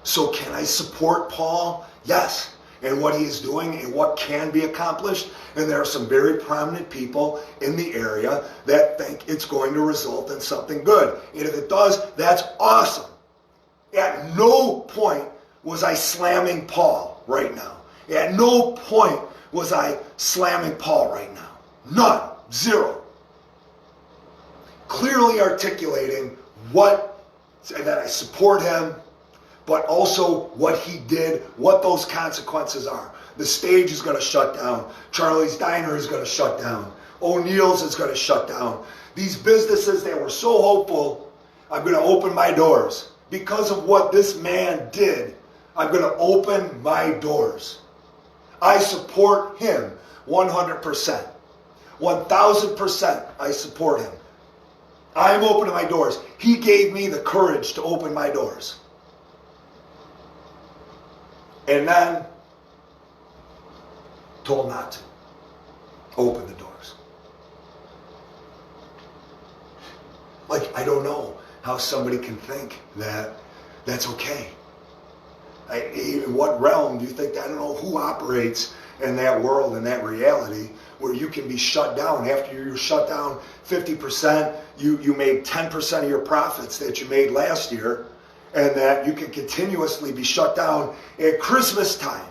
So can I support Paul? Yes. And what he is doing and what can be accomplished. And there are some very prominent people in the area that think it's going to result in something good. And if it does, that's awesome. At no point was I slamming Paul right now. At no point was I slamming Paul right now. None. Zero. Clearly articulating that I support him, but also what he did, what those consequences are. The stage is going to shut down. Charlie's Diner is going to shut down. O'Neill's is going to shut down. These businesses that were so hopeful, I'm going to open my doors. Because of what this man did, I'm going to open my doors. I support him 100%. 1,000% I support him. I'm opening my doors. He gave me the courage to open my doors. And then told not to open the doors. Like, I don't know how somebody can think that that's okay. In what realm do you think that? I don't know who operates in that world, in that reality, where you can be shut down. After you're shut down 50%, you made 10% of your profits that you made last year, and that you can continuously be shut down at Christmas time.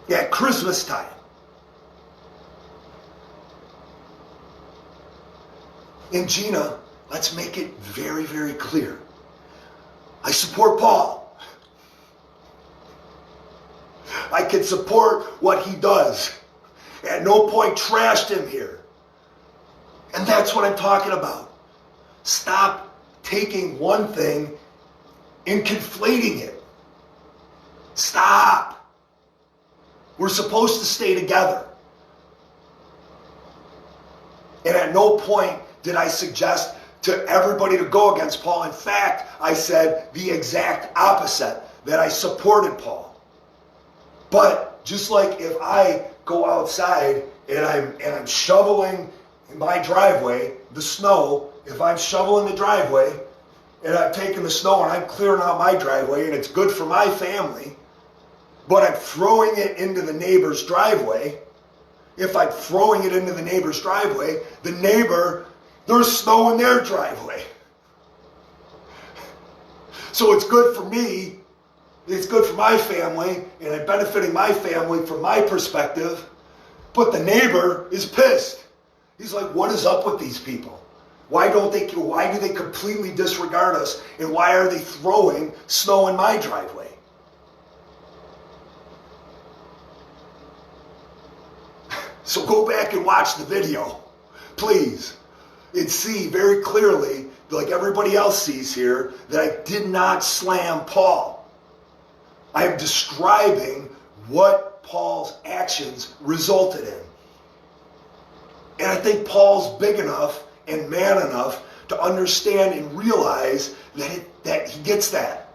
At Christmas time. And Gina, let's make it very, very clear. I support Paul. I can support what he does. At no point trashed him here. And that's what I'm talking about. Stop taking one thing and conflating it. Stop. We're supposed to stay together. And at no point did I suggest to everybody to go against Paul. In fact, I said the exact opposite, that I supported Paul. But just like if I go outside and I'm shoveling my driveway, the snow, if I'm shoveling the driveway and I'm taking the snow and I'm clearing out my driveway and it's good for my family, but I'm throwing it into the neighbor's driveway, if I'm throwing it into the neighbor's driveway, the neighbor, there's snow in their driveway. So it's good for me, it's good for my family, and I'm benefiting my family from my perspective, but the neighbor is pissed. He's like, what is up with these people? Why do they completely disregard us, and why are they throwing snow in my driveway? So go back and watch the video, please, and see very clearly, like everybody else sees here, that I did not slam Paul. I am describing what Paul's actions resulted in. And I think Paul's big enough and man enough to understand and realize that he gets that.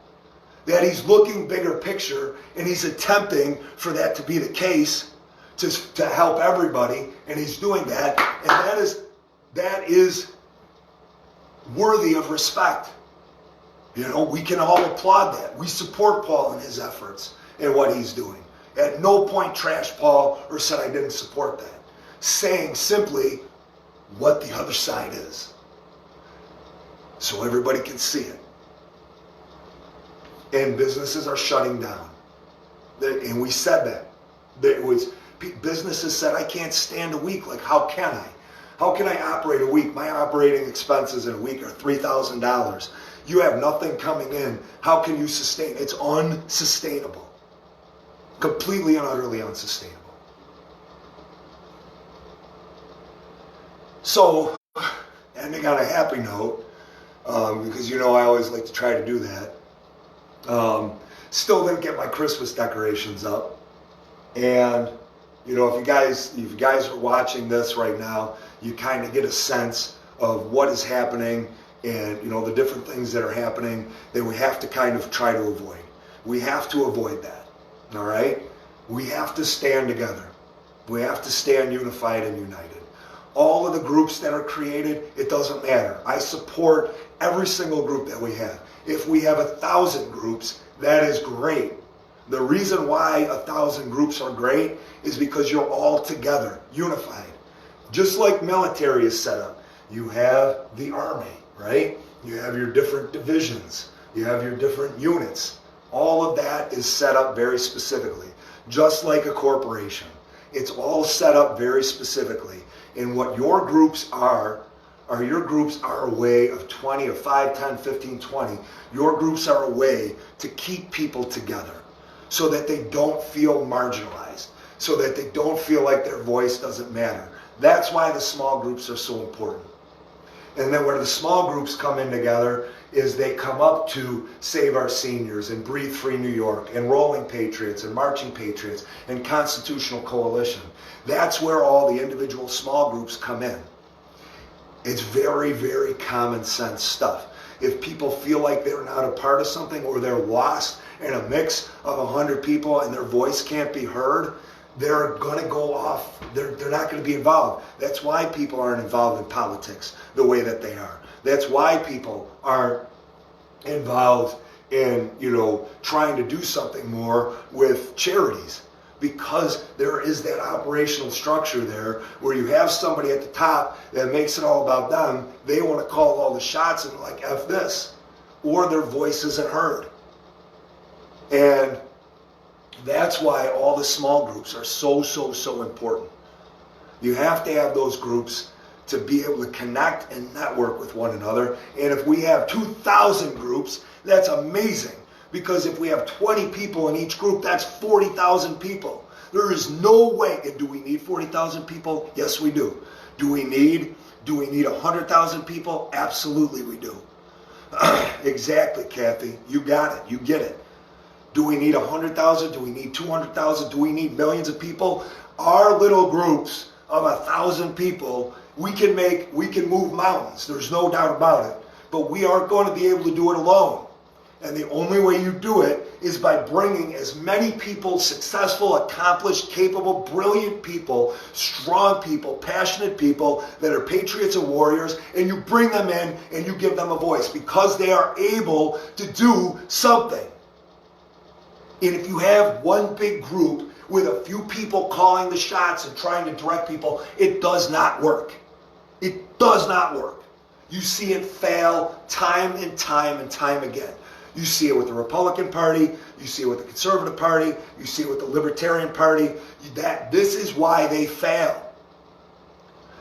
That he's looking bigger picture and he's attempting for that to be the case to help everybody, and he's doing that, and that is worthy of respect. You know, we can all applaud that. We support Paul in his efforts and what he's doing. At no point trashed Paul or said I didn't support that. Saying simply what the other side is. So everybody can see it. And businesses are shutting down. And we said that. Businesses said, I can't stand a week. Like, how can I? How can I operate a week? My operating expenses in a week are $3,000. You have nothing coming in. How can you sustain? It's unsustainable. Completely and utterly unsustainable. So, ending on a happy note, because you know I always like to try to do that. Still didn't get my Christmas decorations up. And, you know, if you guys are watching this right now, you kind of get a sense of what is happening and, you know, the different things that are happening that we have to kind of try to avoid. We have to avoid that, all right? We have to stand together. We have to stand unified and united. all of the groups that are created, it doesn't matter. I support every single group that we have. If we have 1,000 groups, that is great. The reason why 1,000 groups are great is because you're all together, unified. Just like military is set up. You have the army, right? You have your different divisions. You have your different units. All of that is set up very specifically, just like a corporation. It's all set up very specifically. And what your groups are your groups are a way of 20 or 5, 10, 15, 20. Your groups are a way to keep people together so that they don't feel marginalized, so that they don't feel like their voice doesn't matter. That's why the small groups are so important. And then where the small groups come in together is they come up to Save Our Seniors and Breathe Free New York and Rolling Patriots and Marching Patriots and Constitutional Coalition. That's where all the individual small groups come in. It's very, very common sense stuff. If people feel like they're not a part of something or they're lost in a mix of 100 people and their voice can't be heard, they're going to go off. They're not going to be involved. That's why people aren't involved in politics the way that they are. That's why people aren't involved in, trying to do something more with charities. Because there is that operational structure there where you have somebody at the top that makes it all about them. They want to call all the shots and like, F this. Or their voice isn't heard. And that's why all the small groups are so, so, so important. You have to have those groups to be able to connect and network with one another. And if we have 2,000 groups, that's amazing. Because if we have 20 people in each group, that's 40,000 people. There is no way. And do we need 40,000 people? Yes, we do. Do we need 100,000 people? Absolutely we do. Exactly, Kathy. You got it. You get it. Do we need 100,000? Do we need 200,000? Do we need millions of people? Our little groups of 1,000 people, we can move mountains. There's no doubt about it. But we aren't going to be able to do it alone. And the only way you do it is by bringing as many people, successful, accomplished, capable, brilliant people, strong people, passionate people that are patriots and warriors, and you bring them in and you give them a voice because they are able to do something. And if you have one big group with a few people calling the shots and trying to direct people, it does not work. It does not work. You see it fail time and time and time again. You see it with the Republican Party, you see it with the Conservative Party, you see it with the Libertarian Party. This is why they fail.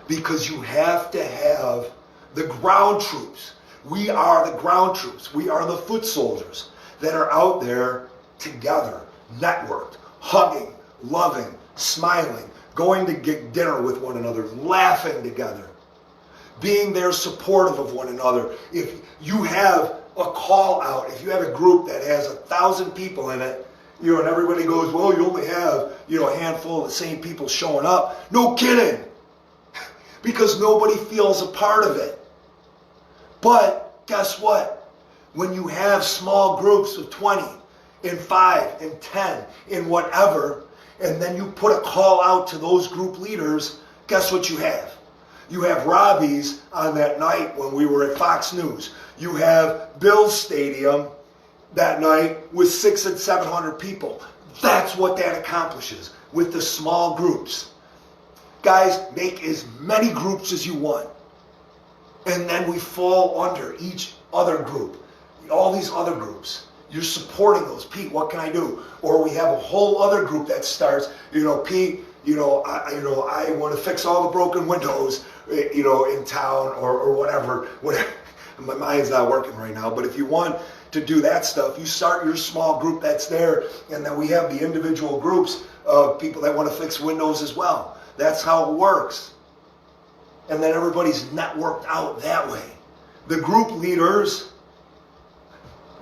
Because you have to have the ground troops. We are the ground troops. We are the foot soldiers that are out there together, networked, hugging, loving, smiling, going to get dinner with one another, laughing together, being there supportive of one another. If you have a call out, if you have a group that has 1,000 people in it, and everybody goes, well, you only have, a handful of the same people showing up. No kidding. Because nobody feels a part of it. But guess what? When you have small groups of 20 and 5 and 10 and whatever, and then you put a call out to those group leaders, guess what you have? You have Robbie's on that night when we were at Fox News. You have Bill's Stadium that night with 600 and 700 people. That's what that accomplishes with the small groups. Guys, make as many groups as you want. And then we fall under each other group. All these other groups. You're supporting those. Pete, what can I do? Or we have a whole other group that starts, Pete, I want to fix all the broken windows, in town or whatever. My mind's not working right now, but if you want to do that stuff, you start your small group that's there, and then we have the individual groups of people that want to fix windows as well. That's how it works. And then everybody's networked out that way. The group leaders,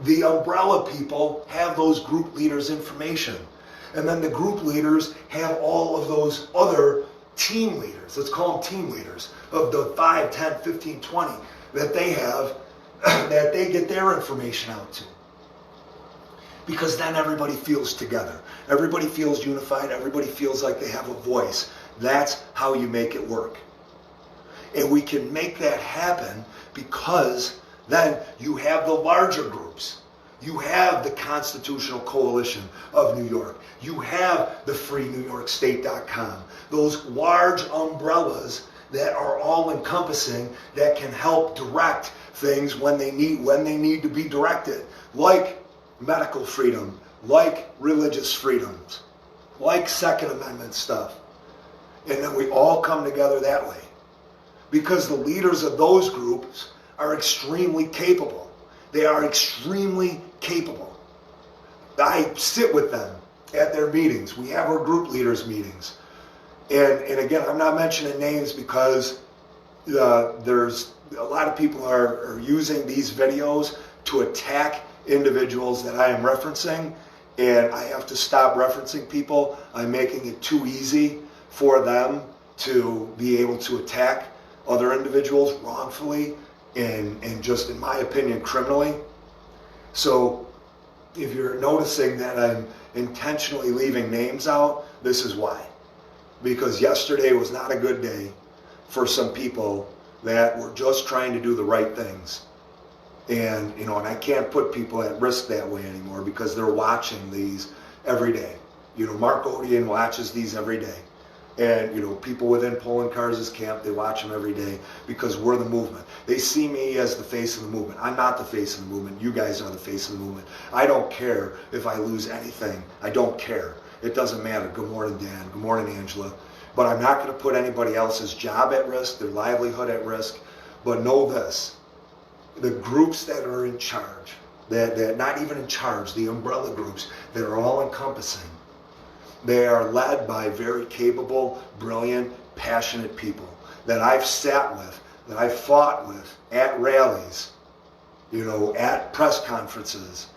the umbrella people, have those group leaders' information. And then the group leaders have all of those other team leaders, let's call them team leaders, of the 5, 10, 15, 20 that they have, that they get their information out to. Because then everybody feels together. Everybody feels unified. Everybody feels like they have a voice. That's how you make it work. And we can make that happen because then you have the larger groups. You have the Constitutional Coalition of New York. You have the FreeNewYorkState.com. Those large umbrellas that are all encompassing, that can help direct things when they need to be directed, like medical freedom, like religious freedoms, like Second Amendment stuff. And then we all come together that way. Because the leaders of those groups are extremely capable. They are extremely capable. I sit with them at their meetings. We have our group leaders meetings. And again, I'm not mentioning names because there's a lot of people are using these videos to attack individuals that I am referencing. And I have to stop referencing people. I'm making it too easy for them to be able to attack other individuals wrongfully and just, in my opinion, criminally. So if you're noticing that I'm intentionally leaving names out, this is why. Because yesterday was not a good day for some people that were just trying to do the right things. And, and I can't put people at risk that way anymore because they're watching these every day. Mark Odian watches these every day. And, people within Poland Cars' camp, they watch them every day because we're the movement. They see me as the face of the movement. I'm not the face of the movement. You guys are the face of the movement. I don't care if I lose anything. I don't care. It doesn't matter. Good morning, Dan. Good morning, Angela. But I'm not going to put anybody else's job at risk, their livelihood at risk. But know this. The groups that are in charge, that not even in charge, the umbrella groups that are all encompassing, they are led by very capable, brilliant, passionate people that I've sat with, that I've fought with at rallies, at press conferences,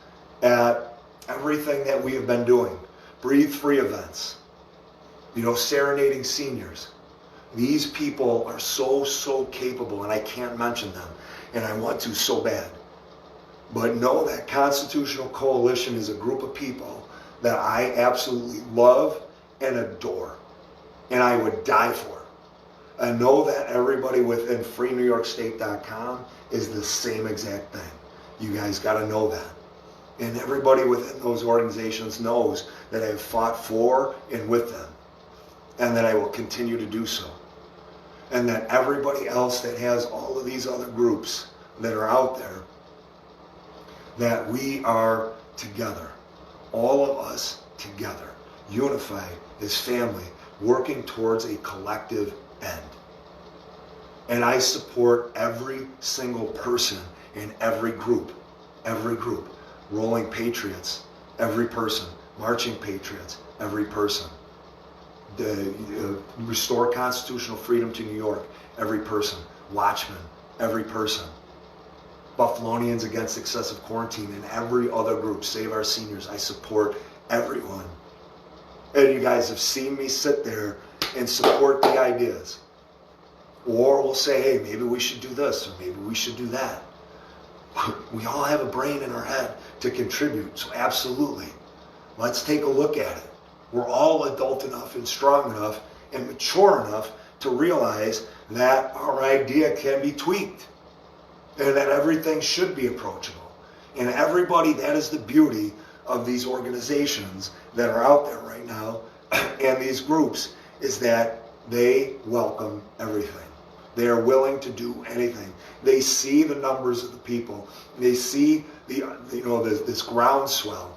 at everything that we have been doing, Breathe Free events, serenading seniors. These people are so capable, and I can't mention them, and I want to so bad. But know that Constitutional Coalition is a group of people that I absolutely love and adore, and I would die for. And know that everybody within FreeNewYorkState.com is the same exact thing. You guys got to know that. And everybody within those organizations knows that I have fought for and with them, and that I will continue to do so. And that everybody else that has all of these other groups that are out there, that we are together. All of us together, unified as family, working towards a collective end. And I support every single person in every group, Rolling Patriots, every person, Marching Patriots, every person. The Restore Constitutional Freedom to New York, every person. Watchmen, every person. Buffalonians Against Excessive Quarantine, and every other group, Save Our Seniors. I support everyone. And you guys have seen me sit there and support the ideas. Or we'll say, hey, maybe we should do this, or maybe we should do that. We all have a brain in our head to contribute, so absolutely. Let's take a look at it. We're all adult enough and strong enough and mature enough to realize that our idea can be tweaked. And that everything should be approachable. And everybody, that is the beauty of these organizations that are out there right now, and these groups, is that they welcome everything. They are willing to do anything. They see the numbers of the people. They see this groundswell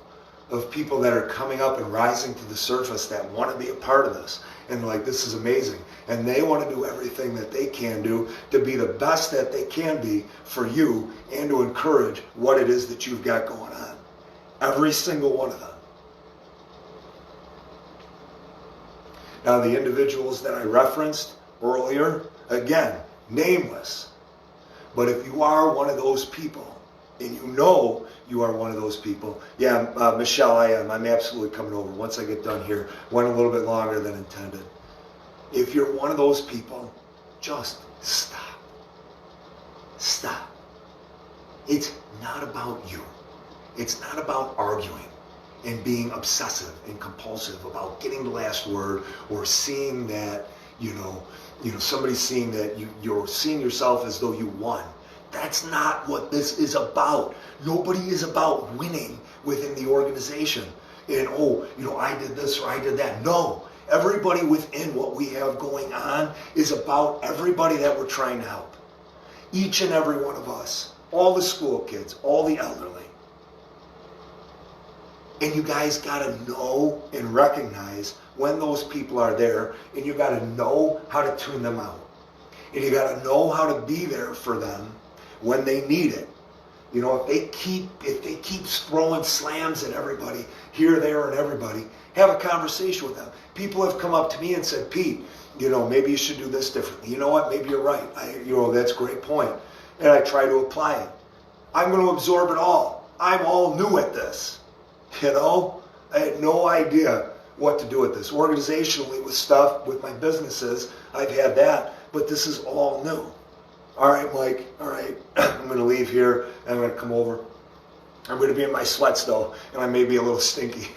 of people that are coming up and rising to the surface that want to be a part of this. And like, this is amazing. And they want to do everything that they can do to be the best that they can be for you and to encourage what it is that you've got going on. Every single one of them. Now, the individuals that I referenced earlier, again, nameless. But if you are one of those people, and you know you are one of those people, yeah, Michelle, I am. I'm absolutely coming over once I get done here. Went a little bit longer than intended. If you're one of those people, just stop. Stop. It's not about you. It's not about arguing and being obsessive and compulsive about getting the last word or seeing that, somebody's seeing that you're seeing yourself as though you won. That's not what this is about. Nobody is about winning within the organization. And, I did this or I did that. No. Everybody within what we have going on is about everybody that we're trying to help. Each and every one of us. All the school kids, all the elderly. And you guys got to know and recognize when those people are there, and you got to know how to tune them out. And you got to know how to be there for them when they need it. If they keep throwing slams at everybody, here, there, and everybody, have a conversation with them. People have come up to me and said, Pete, maybe you should do this differently. You know what? Maybe you're right. That's a great point. And I try to apply it. I'm going to absorb it all. I'm all new at this. I had no idea what to do with this. Organizationally, with my businesses, I've had that, but this is all new. All right, Mike, all right, I'm going to leave here, and I'm going to come over. I'm going to be in my sweats, though, and I may be a little stinky.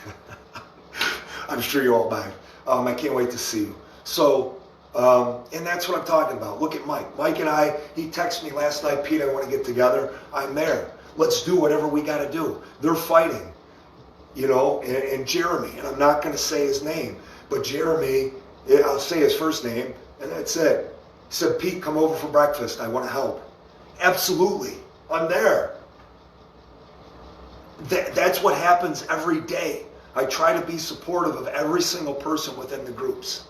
I'm sure you all mind. I can't wait to see you. So, and that's what I'm talking about. Look at Mike. Mike and I, he texted me last night, Pete, I want to get together. I'm there. Let's do whatever we got to do. They're fighting, and Jeremy, and I'm not going to say his name, but Jeremy, I'll say his first name, and that's it. He said, Pete, come over for breakfast. I want to help. Absolutely. I'm there. That's what happens every day. I try to be supportive of every single person within the groups.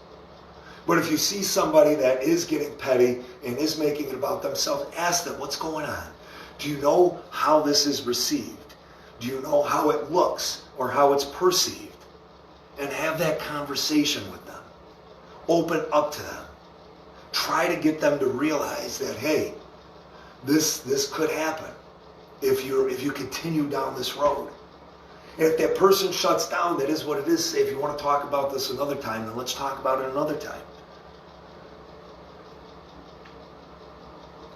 But if you see somebody that is getting petty and is making it about themselves, ask them, what's going on? Do you know how this is received? Do you know how it looks or how it's perceived? And have that conversation with them. Open up to them. Try to get them to realize that, hey, this could happen if you continue down this road. And if that person shuts down, that is what it is. Say, if you want to talk about this another time, then let's talk about it another time.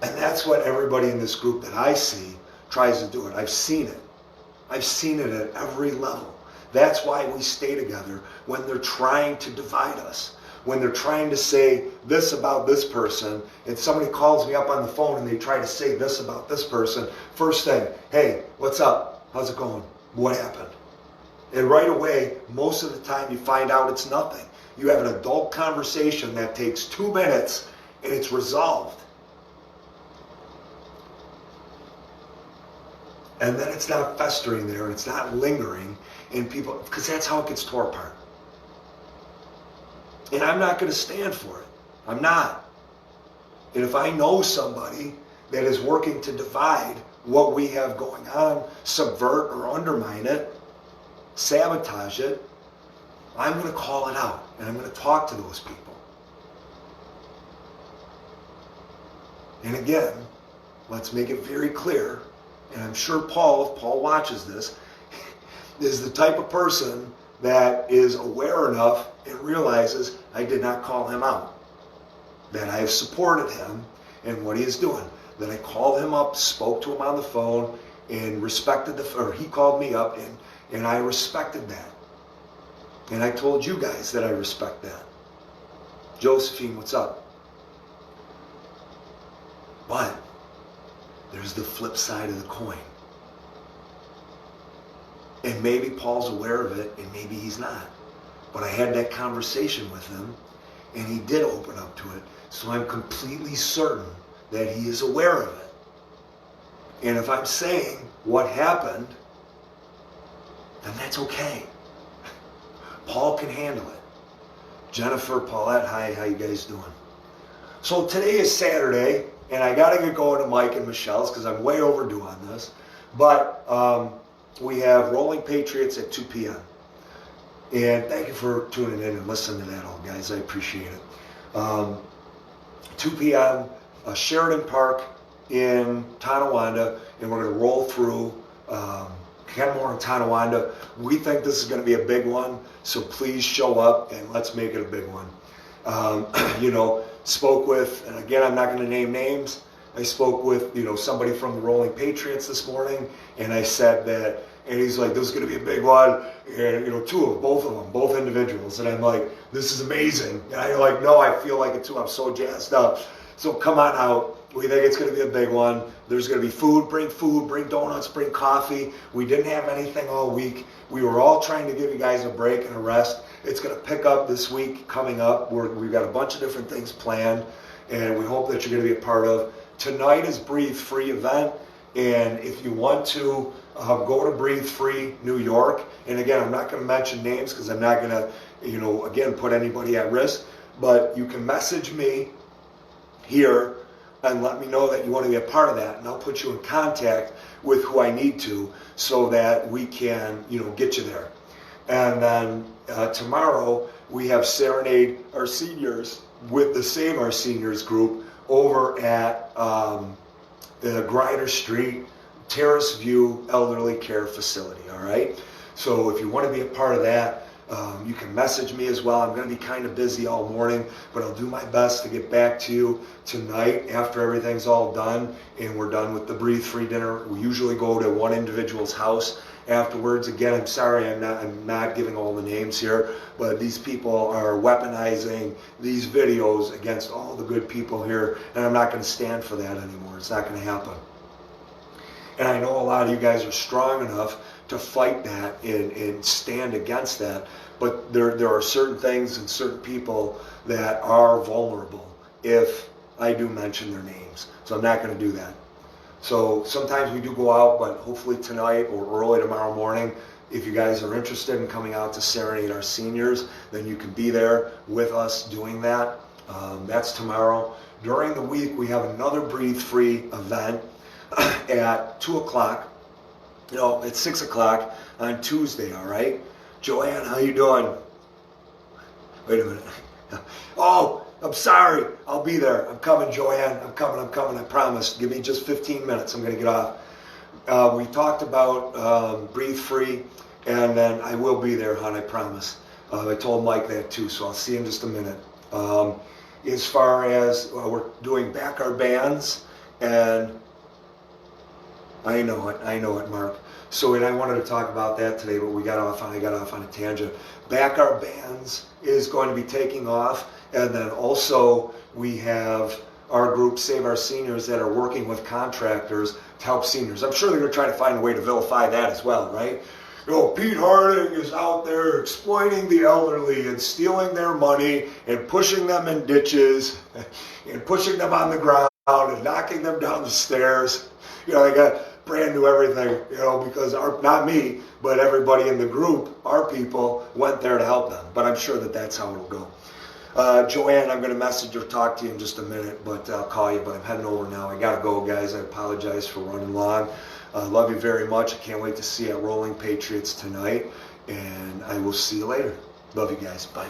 And that's what everybody in this group that I see tries to do it. I've seen it. I've seen it at every level. That's why we stay together when they're trying to divide us. When they're trying to say this about this person, and somebody calls me up on the phone and they try to say this about this person, first thing, hey, what's up? How's it going? What happened? And right away, most of the time you find out it's nothing. You have an adult conversation that takes 2 minutes and it's resolved. And then it's not festering there and it's not lingering in people, because that's how it gets torn apart. And I'm not going to stand for it. I'm not. And if I know somebody that is working to divide what we have going on, subvert or undermine it, sabotage it, I'm going to call it out and I'm going to talk to those people. And again, let's make it very clear, and I'm sure Paul, if Paul watches this, is the type of person that is aware enough and realizes I did not call him out, that I have supported him in what he is doing, that I called him up, spoke to him on the phone, and respected he called me up, and I respected that. And I told you guys that I respect that. Josephine, what's up? But there's the flip side of the coin. And maybe Paul's aware of it, and maybe he's not. But I had that conversation with him, and he did open up to it. So I'm completely certain that he is aware of it. And if I'm saying what happened, then that's okay. Paul can handle it. Jennifer, Paulette, hi, how you guys doing? So today is Saturday, and I got to get going to Mike and Michelle's because I'm way overdue on this. But we have Rolling Patriots at 2 p.m. And thank you for tuning in and listening to that all, guys. I appreciate it. 2 p.m., Sheridan Park in Tonawanda, and we're going to roll through Kenmore and Tonawanda. We think this is going to be a big one, so please show up and let's make it a big one. Spoke with, and again, I'm not going to name names. I spoke with, somebody from the Rolling Patriots this morning, and I said that, And he's like, this is going to be a big one. And, you know, both of them, both individuals. And I'm like, this is amazing. And I'm like, no, I feel like it too. I'm so jazzed up. So come on out. We think it's going to be a big one. There's going to be food, bring donuts, bring coffee. We didn't have anything all week. We were all trying to give you guys a break and a rest. It's going to pick up this week coming up. We've got a bunch of different things planned, and we hope that you're going to be a part of. Tonight is Breathe Free event, and if you want to go to Breathe Free New York, and again, I'm not going to mention names because I'm not going to, you know, again, put anybody at risk, but you can message me here and let me know that you want to be a part of that, and I'll put you in contact with who I need to so that we can, you know, get you there. And then tomorrow we have Serenade Our Seniors with the Save Our Seniors group over at the Grider Street Terrace View Elderly Care Facility, all right? So if you want to be a part of that, you can message me as well. I'm going to be kind of busy all morning, but I'll do my best to get back to you tonight after everything's all done and we're done with the Breathe Free dinner. We usually go to one individual's house afterwards. Again, I'm sorry I'm not giving all the names here, but these people are weaponizing these videos against all the good people here, and I'm not going to stand for that anymore. It's not going to happen. And I know a lot of you guys are strong enough to fight that and stand against that, but there are certain things and certain people that are vulnerable if I do mention their names. So I'm not going to do that. So sometimes we do go out, but hopefully tonight or early tomorrow morning, if you guys are interested in coming out to Serenade Our Seniors, then you can be there with us doing that. That's tomorrow. During the week, we have another Breathe Free event at 2 o'clock. No, it's 6 o'clock on Tuesday, all right? Joanne, how you doing? Wait a minute. Oh, I'm sorry. I'll be there. I'm coming, Joanne. I'm coming. I promise. Give me just 15 minutes. I'm going to get off. We talked about Breathe Free, and then I will be there, hon, I promise. I told Mike that too, so I'll see you in just a minute. As far as we're doing Back Our Bands, and I know it, Mark. So, and I wanted to talk about that today, but I got off on a tangent. Back Our Bands is going to be taking off, and then also we have our group Save Our Seniors that are working with contractors to help seniors. I'm sure they're going to try to find a way to vilify that as well, right? You know, Pete Harding is out there exploiting the elderly and stealing their money and pushing them in ditches and pushing them on the ground and knocking them down the stairs. You know, they got brand new everything, you know, because not me, but everybody in the group, our people, went there to help them. But I'm sure that that's how it'll go. Joanne, I'm going to message or talk to you in just a minute, but I'll call you. But I'm heading over now. I got to go, guys. I apologize for running long. Love you very much. I can't wait to see you at Rolling Patriots tonight, and I will see you later. Love you guys. Bye.